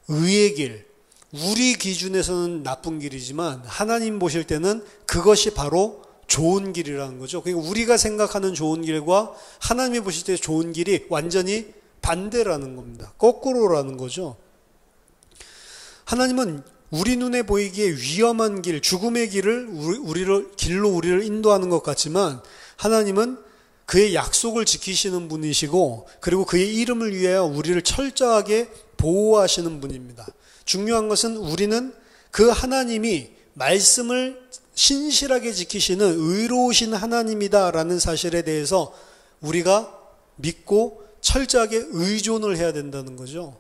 의의 길, 우리 기준에서는 나쁜 길이지만 하나님 보실 때는 그것이 바로 좋은 길이라는 거죠. 그러니까 우리가 생각하는 좋은 길과 하나님이 보실 때 좋은 길이 완전히 반대라는 겁니다. 거꾸로라는 거죠. 하나님은 우리 눈에 보이기에 위험한 길, 죽음의 길을 우리를 인도하는 것 같지만, 하나님은 그의 약속을 지키시는 분이시고, 그리고 그의 이름을 위하여 우리를 철저하게 보호하시는 분입니다. 중요한 것은 우리는 그 하나님이 말씀을 신실하게 지키시는 의로우신 하나님이다라는 사실에 대해서 우리가 믿고 철저하게 의존을 해야 된다는 거죠.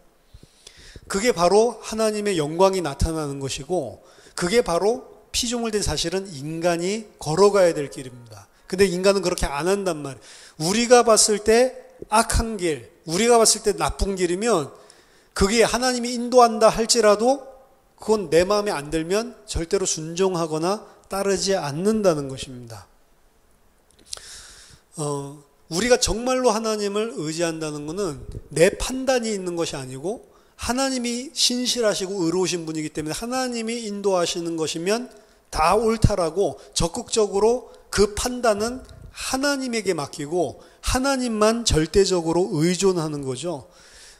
그게 바로 하나님의 영광이 나타나는 것이고, 그게 바로 피조물 된 사실은 인간이 걸어가야 될 길입니다. 근데 인간은 그렇게 안 한단 말이에요. 우리가 봤을 때 악한 길, 우리가 봤을 때 나쁜 길이면 그게 하나님이 인도한다 할지라도 그건 내 마음에 안 들면 절대로 순종하거나 따르지 않는다는 것입니다. 우리가 정말로 하나님을 의지한다는 것은 내 판단이 있는 것이 아니고, 하나님이 신실하시고 의로우신 분이기 때문에 하나님이 인도하시는 것이면 다 옳다라고 적극적으로 그 판단은 하나님에게 맡기고 하나님만 절대적으로 의존하는 거죠.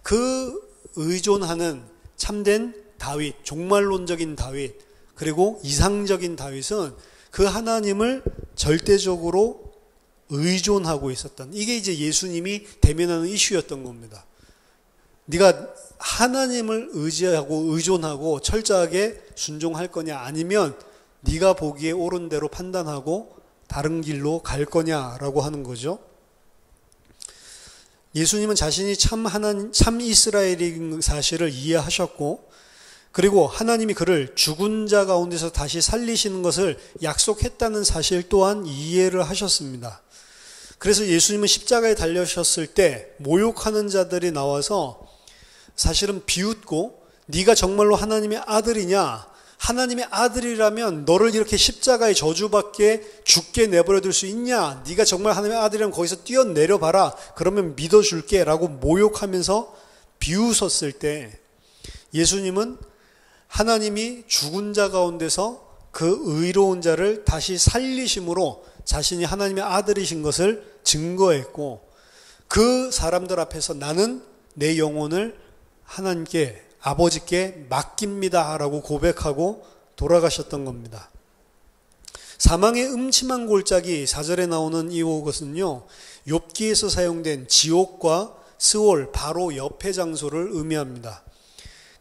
그 의존하는 참된 다윗, 종말론적인 다윗, 그리고 이상적인 다윗은 그 하나님을 절대적으로 의존하고 있었던, 이게 이제 예수님이 대면하는 이슈였던 겁니다. 네가 하나님을 의지하고 의존하고 철저하게 순종할 거냐, 아니면 네가 보기에 옳은 대로 판단하고 다른 길로 갈 거냐라고 하는 거죠. 예수님은 자신이 참 이스라엘인 사실을 이해하셨고, 그리고 하나님이 그를 죽은 자 가운데서 다시 살리시는 것을 약속했다는 사실 또한 이해를 하셨습니다. 그래서 예수님은 십자가에 달려셨을 때 모욕하는 자들이 나와서 사실은 비웃고, 네가 정말로 하나님의 아들이냐, 하나님의 아들이라면 너를 이렇게 십자가의 저주받게 죽게 내버려둘 수 있냐, 네가 정말 하나님의 아들이라면 거기서 뛰어내려 봐라, 그러면 믿어줄게 라고 모욕하면서 비웃었을 때, 예수님은 하나님이 죽은 자 가운데서 그 의로운 자를 다시 살리심으로 자신이 하나님의 아들이신 것을 증거했고, 그 사람들 앞에서 나는 내 영혼을 하나님께, 아버지께 맡깁니다 라고 고백하고 돌아가셨던 겁니다. 사망의 음침한 골짜기 4절에 나오는 이것은요, 욥기에서 사용된 지옥과 스올 바로 옆의 장소를 의미합니다.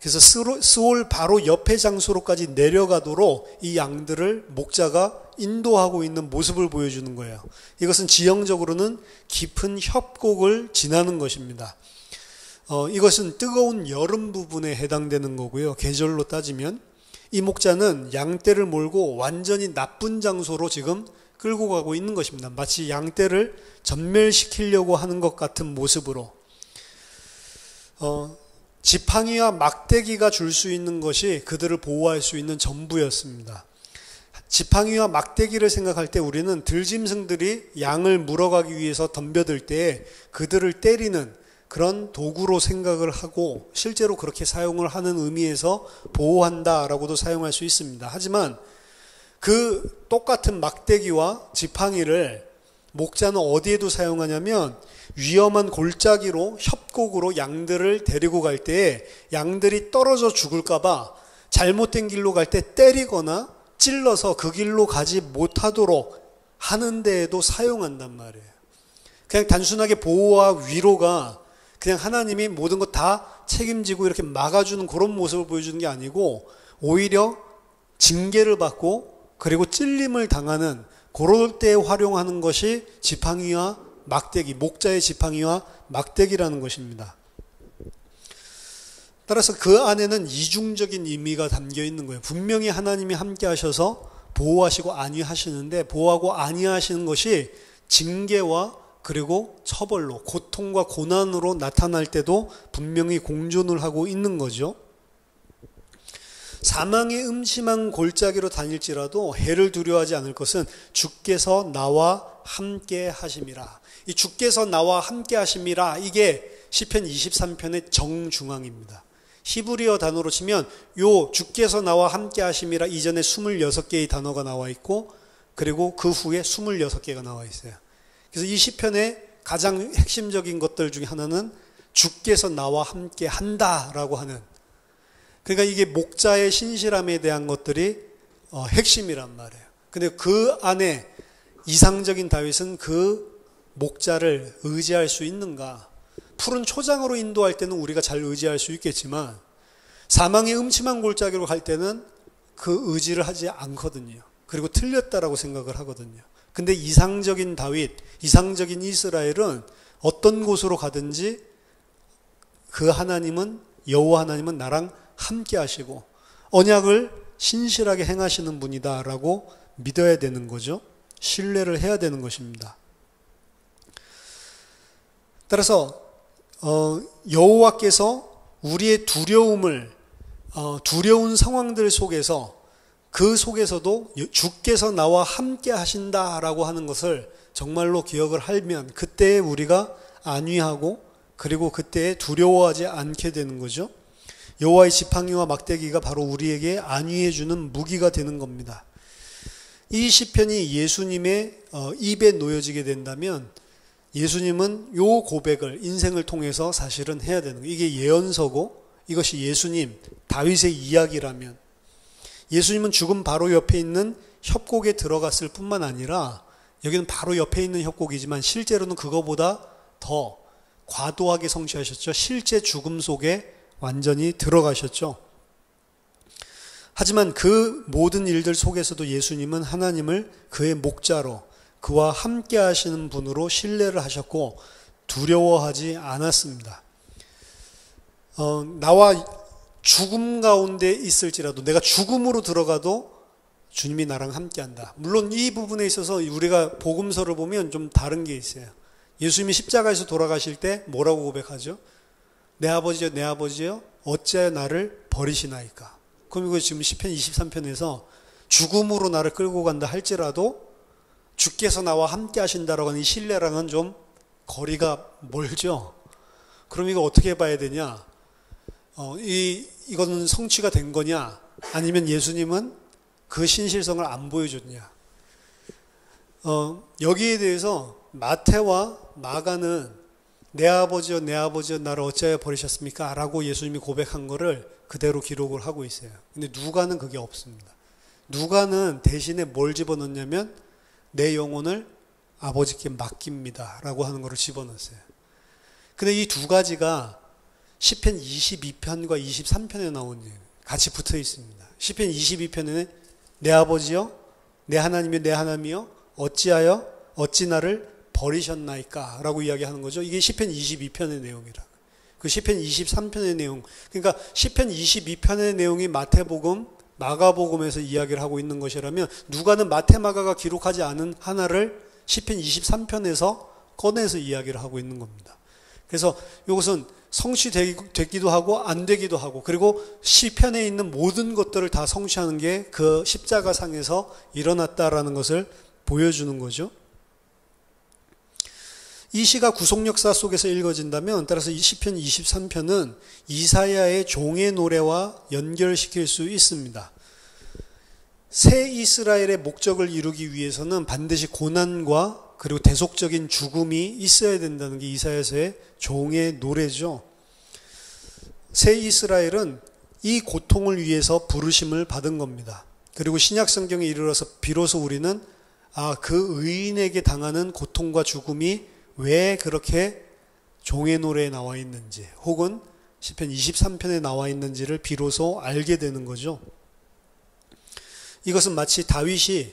그래서 스올 바로 옆의 장소로까지 내려가도록 이 양들을 목자가 인도하고 있는 모습을 보여주는 거예요. 이것은 지형적으로는 깊은 협곡을 지나는 것입니다. 이것은 뜨거운 여름 부분에 해당되는 거고요. 계절로 따지면 이 목자는 양떼를 몰고 완전히 나쁜 장소로 지금 끌고 가고 있는 것입니다. 마치 양떼를 전멸시키려고 하는 것 같은 모습으로. 지팡이와 막대기가 줄 수 있는 것이 그들을 보호할 수 있는 전부였습니다. 지팡이와 막대기를 생각할 때 우리는 들짐승들이 양을 물어가기 위해서 덤벼들 때 그들을 때리는 그런 도구로 생각을 하고, 실제로 그렇게 사용을 하는 의미에서 보호한다라고도 사용할 수 있습니다. 하지만 그 똑같은 막대기와 지팡이를 목자는 어디에도 사용하냐면 위험한 골짜기로 협곡으로 양들을 데리고 갈 때에 양들이 떨어져 죽을까봐 잘못된 길로 갈 때 때리거나 찔러서 그 길로 가지 못하도록 하는 데에도 사용한단 말이에요. 그냥 단순하게 보호와 위로가 그냥 하나님이 모든 것 다 책임지고 이렇게 막아주는 그런 모습을 보여주는 게 아니고 오히려 징계를 받고 그리고 찔림을 당하는 그럴 때 활용하는 것이 지팡이와 막대기, 목자의 지팡이와 막대기라는 것입니다. 따라서 그 안에는 이중적인 의미가 담겨 있는 거예요. 분명히 하나님이 함께 하셔서 보호하시고 안위하시는데 보호하고 안위하시는 것이 징계와 그리고 처벌로, 고통과 고난으로 나타날 때도 분명히 공존을 하고 있는 거죠. 사망의 음침한 골짜기로 다닐지라도 해를 두려워하지 않을 것은 주께서 나와 함께 하심이라. 이 주께서 나와 함께 하심이라, 이게 시편 23편의 정중앙입니다. 히브리어 단어로 치면 요 주께서 나와 함께 하심이라 이전에 26개의 단어가 나와 있고 그리고 그 후에 26개가 나와 있어요. 그래서 이 시편의 가장 핵심적인 것들 중에 하나는 주께서 나와 함께 한다라고 하는, 그러니까 이게 목자의 신실함에 대한 것들이 핵심이란 말이에요. 근데 그 안에 이상적인 다윗은 그 목자를 의지할 수 있는가? 푸른 초장으로 인도할 때는 우리가 잘 의지할 수 있겠지만 사망의 음침한 골짜기로 갈 때는 그 의지를 하지 않거든요. 그리고 틀렸다라고 생각을 하거든요. 근데 이상적인 다윗, 이상적인 이스라엘은 어떤 곳으로 가든지 그 하나님은, 여호와 하나님은 나랑 함께 하시고 언약을 신실하게 행하시는 분이다라고 믿어야 되는 거죠. 신뢰를 해야 되는 것입니다. 따라서 여호와께서 우리의 두려운 상황들 속에서 그 속에서도 주께서 나와 함께 하신다라고 하는 것을 정말로 기억을 하면 그때에 우리가 안위하고 그리고 그때에 두려워하지 않게 되는 거죠. 여호와의 지팡이와 막대기가 바로 우리에게 안위해 주는 무기가 되는 겁니다. 이 시편이 예수님의 입에 놓여지게 된다면 예수님은 요 고백을 인생을 통해서 사실은 해야 되는 거예요. 이게 예언서고 이것이 예수님, 다윗의 이야기라면 예수님은 죽음 바로 옆에 있는 협곡에 들어갔을 뿐만 아니라 여기는 바로 옆에 있는 협곡이지만 실제로는 그거보다 더 과도하게 성취하셨죠. 실제 죽음 속에 완전히 들어가셨죠. 하지만 그 모든 일들 속에서도 예수님은 하나님을 그의 목자로 그와 함께 하시는 분으로 신뢰를 하셨고 두려워하지 않았습니다. 나와 죽음 가운데 있을지라도 내가 죽음으로 들어가도 주님이 나랑 함께 한다. 물론 이 부분에 있어서 우리가 복음서를 보면 좀 다른 게 있어요. 예수님이 십자가에서 돌아가실 때 뭐라고 고백하죠? 내 아버지여 내 아버지여 어찌하여 나를 버리시나이까. 그럼 이거 지금 시편 23편에서 죽음으로 나를 끌고 간다 할지라도 주께서 나와 함께 하신다라고 하는 이 신뢰랑은 좀 거리가 멀죠. 그럼 이거 어떻게 봐야 되냐? 이거는 성취가 된 거냐? 아니면 예수님은 그 신실성을 안 보여줬냐? 여기에 대해서 마태와 마가는 내 아버지여 나를 어찌하여 버리셨습니까? 라고 예수님이 고백한 거를 그대로 기록을 하고 있어요. 근데 누가는 그게 없습니다. 누가는 대신에 뭘 집어넣냐면 내 영혼을 아버지께 맡깁니다 라고 하는 거를 집어넣었어요. 근데 이 두 가지가 시편 22편과 23편에 나온 같이 붙어 있습니다. 시편 22편에는 내 아버지여 내 하나님이여 내 하나님이여 어찌 나를 버리셨나이까 라고 이야기하는 거죠. 이게 시편 22편의 내용이라. 그 시편 23편의 내용, 그러니까 시편 22편의 내용이 마태복음, 마가복음에서 이야기를 하고 있는 것이라면 누가는 마태, 마가가 기록하지 않은 하나를 시편 23편에서 꺼내서 이야기를 하고 있는 겁니다. 그래서 이것은 성취되기도 하고 안 되기도 하고 그리고 시편에 있는 모든 것들을 다 성취하는 게 그 십자가상에서 일어났다라는 것을 보여주는 거죠. 이 시가 구속 역사 속에서 읽어진다면 따라서 이 시편 23편은 이사야의 종의 노래와 연결시킬 수 있습니다. 새 이스라엘의 목적을 이루기 위해서는 반드시 고난과 그리고 대속적인 죽음이 있어야 된다는 게 이사야서의 종의 노래죠. 새 이스라엘은 이 고통을 위해서 부르심을 받은 겁니다. 그리고 신약 성경에 이르러서 비로소 우리는 그 의인에게 당하는 고통과 죽음이 왜 그렇게 종의 노래에 나와 있는지, 혹은 시편 23편에 나와 있는지를 비로소 알게 되는 거죠. 이것은 마치 다윗이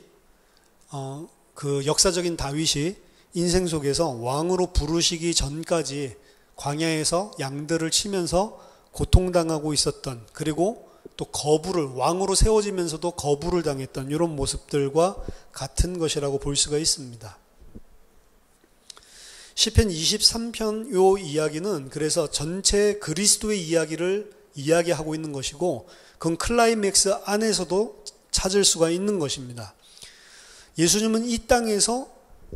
그 역사적인 다윗이 인생 속에서 왕으로 부르시기 전까지 광야에서 양들을 치면서 고통당하고 있었던, 그리고 또 거부를, 왕으로 세워지면서도 거부를 당했던 이런 모습들과 같은 것이라고 볼 수가 있습니다. 시편 23편 요 이야기는 그래서 전체 그리스도의 이야기를 이야기하고 있는 것이고, 그건 클라이맥스 안에서도 찾을 수가 있는 것입니다. 예수님은 이 땅에서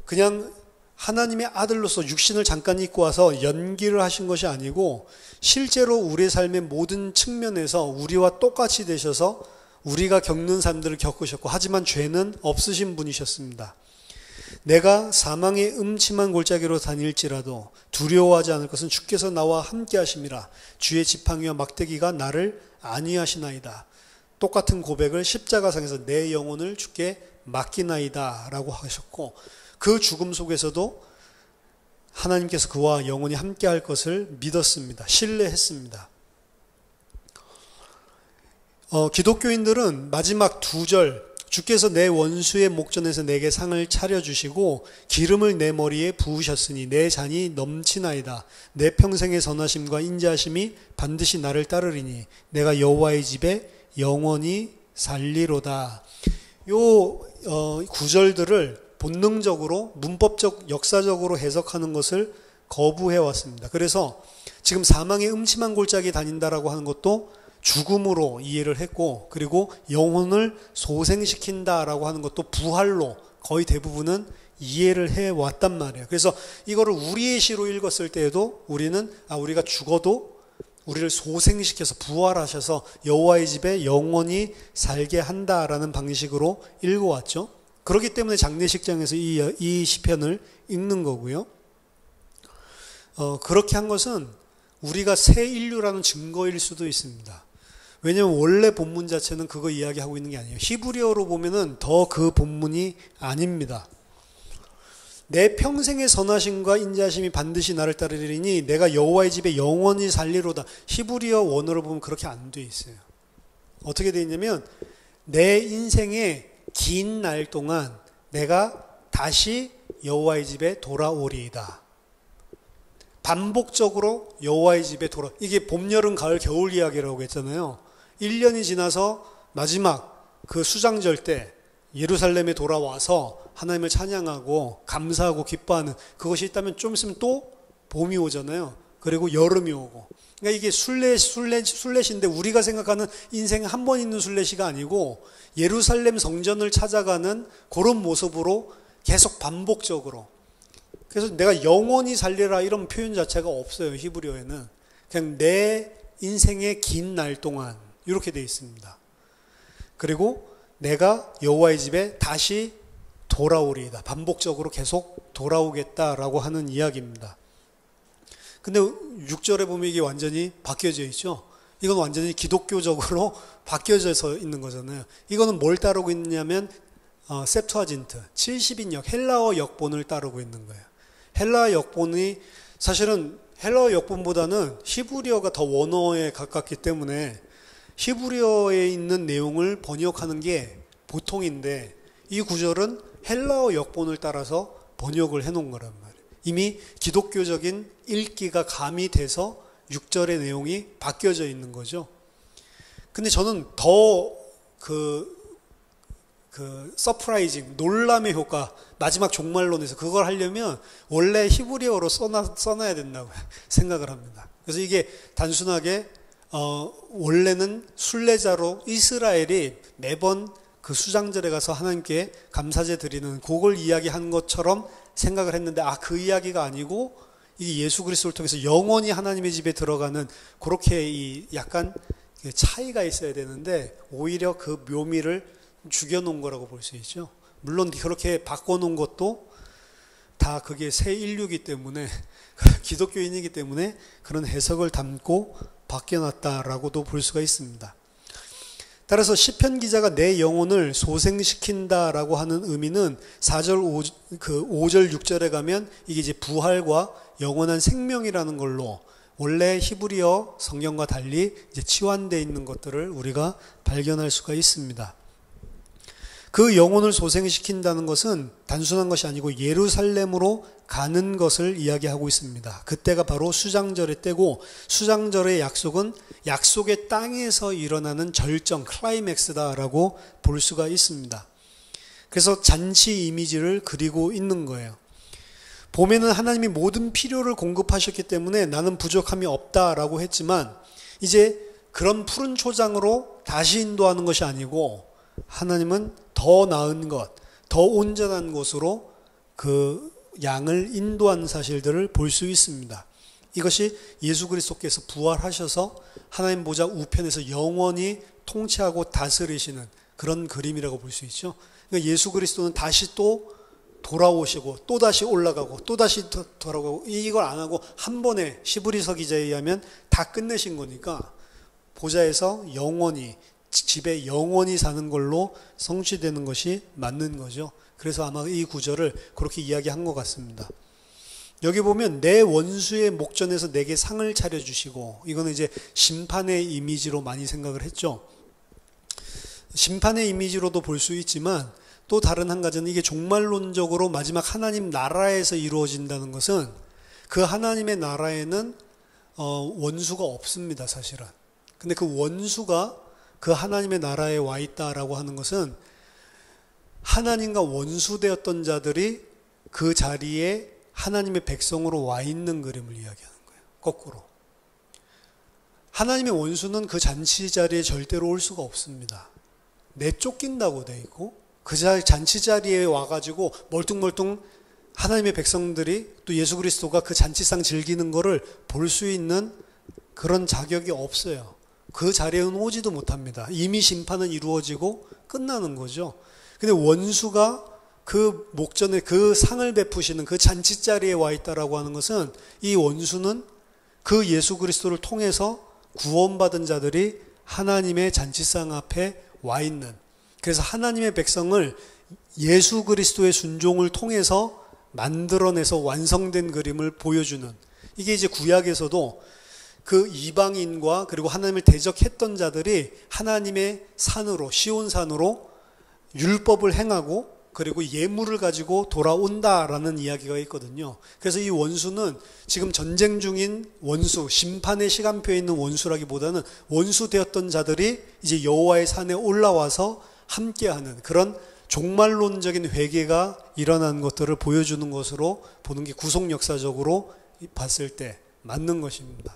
그냥 하나님의 아들로서 육신을 잠깐 입고 와서 연기를 하신 것이 아니고, 실제로 우리의 삶의 모든 측면에서 우리와 똑같이 되셔서 우리가 겪는 삶들을 겪으셨고, 하지만 죄는 없으신 분이셨습니다. 내가 사망의 음침한 골짜기로 다닐지라도 두려워하지 않을 것은 주께서 나와 함께 하심이라. 주의 지팡이와 막대기가 나를 안위하시나이다. 똑같은 고백을 십자가상에서 내 영혼을 주께 맡기나이다 라고 하셨고, 그 죽음 속에서도 하나님께서 그와 영원히 함께 할 것을 믿었습니다. 신뢰했습니다. 기독교인들은 마지막 두 절, 주께서 내 원수의 목전에서 내게 상을 차려주시고 기름을 내 머리에 부으셨으니 내 잔이 넘치나이다. 내 평생의 선하심과 인자하심이 반드시 나를 따르리니 내가 여호와의 집에 영원히 살리로다. 요 구절들을 본능적으로 문법적 역사적으로 해석하는 것을 거부해 왔습니다. 그래서 지금 사망의 음침한 골짜기에 다닌다라고 하는 것도 죽음으로 이해를 했고, 그리고 영혼을 소생시킨다라고 하는 것도 부활로 거의 대부분은 이해를 해 왔단 말이에요. 그래서 이거를 우리의 시로 읽었을 때에도 우리는 우리가 죽어도 우리를 소생시켜서 부활하셔서 여호와의 집에 영원히 살게 한다라는 방식으로 읽어왔죠. 그렇기 때문에 장례식장에서 이 시편을 읽는 거고요. 그렇게 한 것은 우리가 새 인류라는 증거일 수도 있습니다. 왜냐하면 원래 본문 자체는 그거 이야기하고 있는 게 아니에요. 히브리어로 보면은 더 그 본문이 아닙니다. 내 평생의 선하심과 인자하심이 반드시 나를 따르리니 내가 여호와의 집에 영원히 살리로다. 히브리어 원어로 보면 그렇게 안 돼 있어요. 어떻게 돼 있냐면 내 인생의 긴 날 동안 내가 다시 여호와의 집에 돌아오리이다. 반복적으로 여호와의 집에 이게 봄, 여름, 가을, 겨울 이야기라고 했잖아요. 1년이 지나서 마지막 그 수장절 때 예루살렘에 돌아와서 하나님을 찬양하고 감사하고 기뻐하는 그것이 있다면 좀 있으면 또 봄이 오잖아요. 그리고 여름이 오고. 그러니까 이게 순례시인데 우리가 생각하는 인생 한 번 있는 순례시가 아니고 예루살렘 성전을 찾아가는 그런 모습으로 계속 반복적으로. 그래서 내가 영원히 살리라 이런 표현 자체가 없어요. 히브리어에는. 그냥 내 인생의 긴 날 동안 이렇게 되어 있습니다. 그리고 내가 여호와의 집에 다시 돌아오리이다. 반복적으로 계속 돌아오겠다라고 하는 이야기입니다. 근데 6절에 보면 이게 완전히 바뀌어져 있죠. 이건 완전히 기독교적으로 바뀌어져서 있는 거잖아요. 이거는 뭘 따르고 있냐면 셉투아진트 70인역 헬라어 역본을 따르고 있는 거예요. 헬라어 역본이 사실은 헬라어 역본보다는 히브리어가 더 원어에 가깝기 때문에 히브리어에 있는 내용을 번역하는 게 보통인데 이 구절은 헬라어 역본을 따라서 번역을 해놓은 거란 말이에요. 이미 기독교적인 읽기가 가미돼서 6절의 내용이 바뀌어져 있는 거죠. 근데 저는 더 서프라이징, 놀람의 효과, 마지막 종말론에서 그걸 하려면 원래 히브리어로 써놔야 된다고 생각을 합니다. 그래서 이게 단순하게 원래는 순례자로 이스라엘이 매번 그 수장절에 가서 하나님께 감사제 드리는 그걸 이야기한 것처럼 생각을 했는데 그 이야기가 아니고 이게 예수 그리스도를 통해서 영원히 하나님의 집에 들어가는 그렇게 약간 차이가 있어야 되는데 오히려 그 묘미를 죽여놓은 거라고 볼 수 있죠. 물론 그렇게 바꿔놓은 것도 다 그게 새 인류이기 때문에 기독교인이기 때문에 그런 해석을 담고 바뀌어놨다라고도 볼 수가 있습니다. 따라서 시편 기자가 내 영혼을 소생시킨다라고 하는 의미는 4절, 5절, 6절에 가면 이게 이제 부활과 영원한 생명이라는 걸로 원래 히브리어 성경과 달리 이제 치환되어 있는 것들을 우리가 발견할 수가 있습니다. 그 영혼을 소생시킨다는 것은 단순한 것이 아니고 예루살렘으로 가는 것을 이야기하고 있습니다. 그때가 바로 수장절의 때고 수장절의 약속은 약속의 땅에서 일어나는 절정, 클라이맥스다라고 볼 수가 있습니다. 그래서 잔치 이미지를 그리고 있는 거예요. 봄에는 하나님이 모든 필요를 공급하셨기 때문에 나는 부족함이 없다라고 했지만 이제 그런 푸른 초장으로 다시 인도하는 것이 아니고 하나님은 더 나은 것, 더 온전한 곳으로 그 양을 인도하는 사실들을 볼 수 있습니다. 이것이 예수 그리스도께서 부활하셔서 하나님 보좌 우편에서 영원히 통치하고 다스리시는 그런 그림이라고 볼 수 있죠. 그러니까 예수 그리스도는 다시 또 돌아오시고 또 다시 올라가고 또 다시 돌아가고 이걸 안 하고 한 번에 시브리서 기자에 의하면 다 끝내신 거니까 보좌에서 영원히 집에 영원히 사는 걸로 성취되는 것이 맞는 거죠. 그래서 아마 이 구절을 그렇게 이야기한 것 같습니다. 여기 보면 내 원수의 목전에서 내게 상을 차려주시고 이거는 이제 심판의 이미지로 많이 생각을 했죠. 심판의 이미지로도 볼 수 있지만 또 다른 한 가지는 이게 종말론적으로 마지막 하나님 나라에서 이루어진다는 것은 그 하나님의 나라에는 원수가 없습니다, 사실은. 근데 그 원수가 그 하나님의 나라에 와 있다라고 하는 것은 하나님과 원수되었던 자들이 그 자리에 하나님의 백성으로 와 있는 그림을 이야기하는 거예요. 거꾸로. 하나님의 원수는 그 잔치 자리에 절대로 올 수가 없습니다. 내쫓긴다고 돼 있고 그 잔치 자리에 와가지고 멀뚱멀뚱 하나님의 백성들이 또 예수 그리스도가 그 잔치상 즐기는 거를 볼 수 있는 그런 자격이 없어요. 그 자리에는 오지도 못합니다. 이미 심판은 이루어지고 끝나는 거죠. 근데 원수가 그 목전에 그 상을 베푸시는 그 잔치 자리에 와 있다라고 하는 것은 이 원수는 그 예수 그리스도를 통해서 구원받은 자들이 하나님의 잔치상 앞에 와 있는, 그래서 하나님의 백성을 예수 그리스도의 순종을 통해서 만들어내서 완성된 그림을 보여주는, 이게 이제 구약에서도 그 이방인과 그리고 하나님을 대적했던 자들이 하나님의 산으로, 시온산으로 율법을 행하고 그리고 예물을 가지고 돌아온다라는 이야기가 있거든요. 그래서 이 원수는 지금 전쟁 중인 원수, 심판의 시간표에 있는 원수라기보다는 원수 되었던 자들이 이제 여호와의 산에 올라와서 함께하는 그런 종말론적인 회개가 일어난 것들을 보여주는 것으로 보는 게 구속 역사적으로 봤을 때 맞는 것입니다.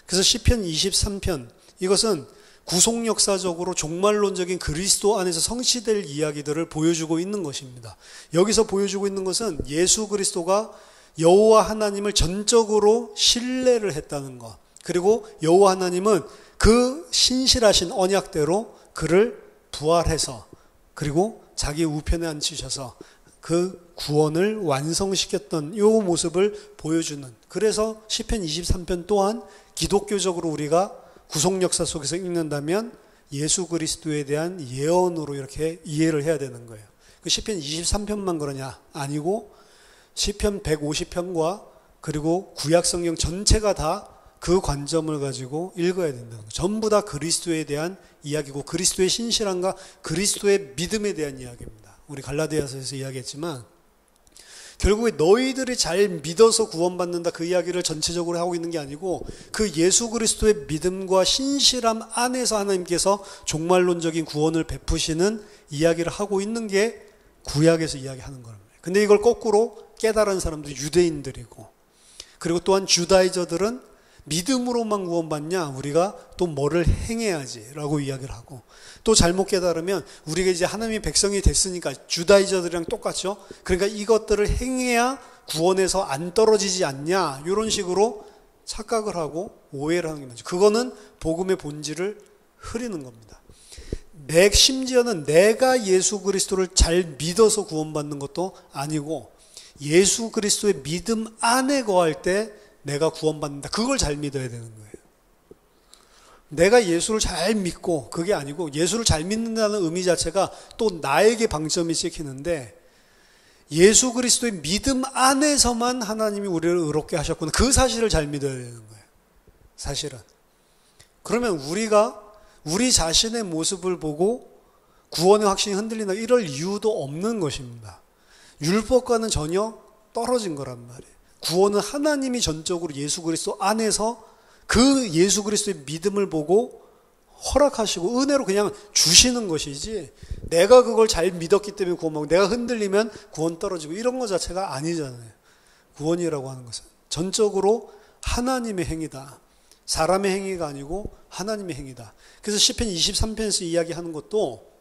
그래서 시편 23편, 이것은 구속 역사적으로 종말론적인 그리스도 안에서 성취될 이야기들을 보여주고 있는 것입니다. 여기서 보여주고 있는 것은 예수 그리스도가 여호와 하나님을 전적으로 신뢰를 했다는 것, 그리고 여호와 하나님은 그 신실하신 언약대로 그를 부활해서 그리고 자기 우편에 앉히셔서 그 구원을 완성시켰던 이 모습을 보여주는, 그래서 시편 23편 또한 기독교적으로 우리가 구속 역사 속에서 읽는다면 예수 그리스도에 대한 예언으로 이렇게 이해를 해야 되는 거예요. 그 시편 23편만 그러냐? 아니고 시편 150편과 그리고 구약 성경 전체가 다 그 관점을 가지고 읽어야 된다는 거예요. 전부 다 그리스도에 대한 이야기고 그리스도의 신실함과 그리스도의 믿음에 대한 이야기입니다. 우리 갈라디아서에서 이야기했지만 결국에 너희들이 잘 믿어서 구원받는다, 그 이야기를 전체적으로 하고 있는 게 아니고 그 예수 그리스도의 믿음과 신실함 안에서 하나님께서 종말론적인 구원을 베푸시는 이야기를 하고 있는 게 구약에서 이야기하는 겁니다. 근데 이걸 거꾸로 깨달은 사람들이 유대인들이고, 그리고 또한 주다이저들은 믿음으로만 구원받냐, 우리가 또 뭐를 행해야지 라고 이야기를 하고, 또 잘못 깨달으면 우리가 이제 하나님의 백성이 됐으니까 주다이저들이랑 똑같죠. 그러니까 이것들을 행해야 구원에서 안 떨어지지 않냐, 이런 식으로 착각을 하고 오해를 하는 게 맞죠. 그거는 복음의 본질을 흐리는 겁니다. 심지어는 내가 예수 그리스도를 잘 믿어서 구원받는 것도 아니고 예수 그리스도의 믿음 안에 거할 때 내가 구원받는다. 그걸 잘 믿어야 되는 거예요. 내가 예수를 잘 믿고, 그게 아니고 예수를 잘 믿는다는 의미 자체가 또 나에게 방점이 찍히는데, 예수 그리스도의 믿음 안에서만 하나님이 우리를 의롭게 하셨구나. 그 사실을 잘 믿어야 되는 거예요. 사실은. 그러면 우리가 우리 자신의 모습을 보고 구원의 확신이 흔들린다, 이럴 이유도 없는 것입니다. 율법과는 전혀 떨어진 거란 말이에요. 구원은 하나님이 전적으로 예수 그리스도 안에서 그 예수 그리스도의 믿음을 보고 허락하시고 은혜로 그냥 주시는 것이지, 내가 그걸 잘 믿었기 때문에 구원받고 내가 흔들리면 구원 떨어지고 이런 것 자체가 아니잖아요. 구원이라고 하는 것은 전적으로 하나님의 행위다. 사람의 행위가 아니고 하나님의 행위다. 그래서 시편 23편에서 이야기하는 것도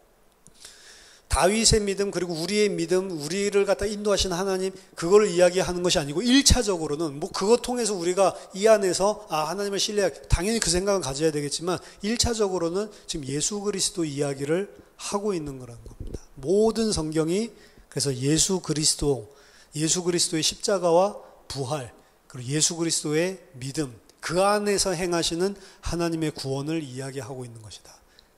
다윗의 믿음, 그리고 우리의 믿음, 우리를 갖다 인도하신 하나님, 그걸 이야기하는 것이 아니고 1차적으로는 뭐 그것 통해서 우리가 이 안에서 하나님을 신뢰해, 당연히 그 생각은 가져야 되겠지만 1차적으로는 지금 예수 그리스도 이야기를 하고 있는 거라는 겁니다. 모든 성경이 그래서 예수 그리스도의 십자가와 부활, 그리고 예수 그리스도의 믿음, 그 안에서 행하시는 하나님의 구원을 이야기하고 있는 것이다.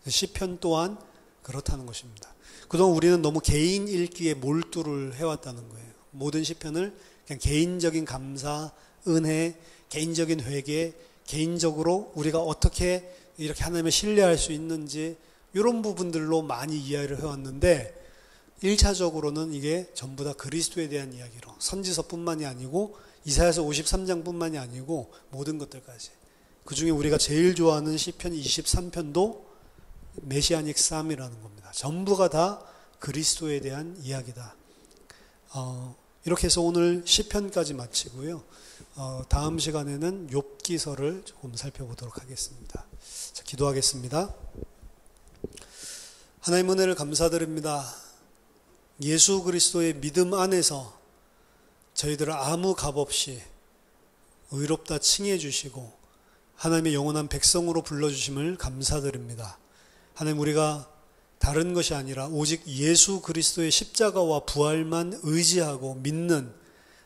시편 또한 그렇다는 것입니다. 그동안 우리는 너무 개인 읽기에 몰두를 해왔다는 거예요. 모든 시편을 그냥 개인적인 감사, 은혜, 개인적인 회개, 개인적으로 우리가 어떻게 이렇게 하나님을 신뢰할 수 있는지 이런 부분들로 많이 이야기를 해왔는데, 1차적으로는 이게 전부 다 그리스도에 대한 이야기로, 선지서뿐만이 아니고 이사야서 53장뿐만이 아니고 모든 것들까지. 그 중에 우리가 제일 좋아하는 시편 23편도 메시아닉 쌈이라는 겁니다. 전부가 다 그리스도에 대한 이야기다. 이렇게 해서 오늘 시편까지 마치고요. 다음 시간에는 욥기서를 조금 살펴보도록 하겠습니다. 자, 기도하겠습니다. 하나님 은혜를 감사드립니다. 예수 그리스도의 믿음 안에서 저희들을 아무 값없이 의롭다 칭해 주시고 하나님의 영원한 백성으로 불러주심을 감사드립니다. 하나님, 우리가 다른 것이 아니라 오직 예수 그리스도의 십자가와 부활만 의지하고 믿는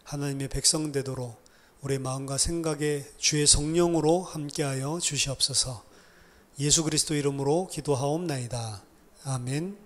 하나님의 백성 되도록 우리의 마음과 생각에 주의 성령으로 함께하여 주시옵소서. 예수 그리스도 이름으로 기도하옵나이다. 아멘.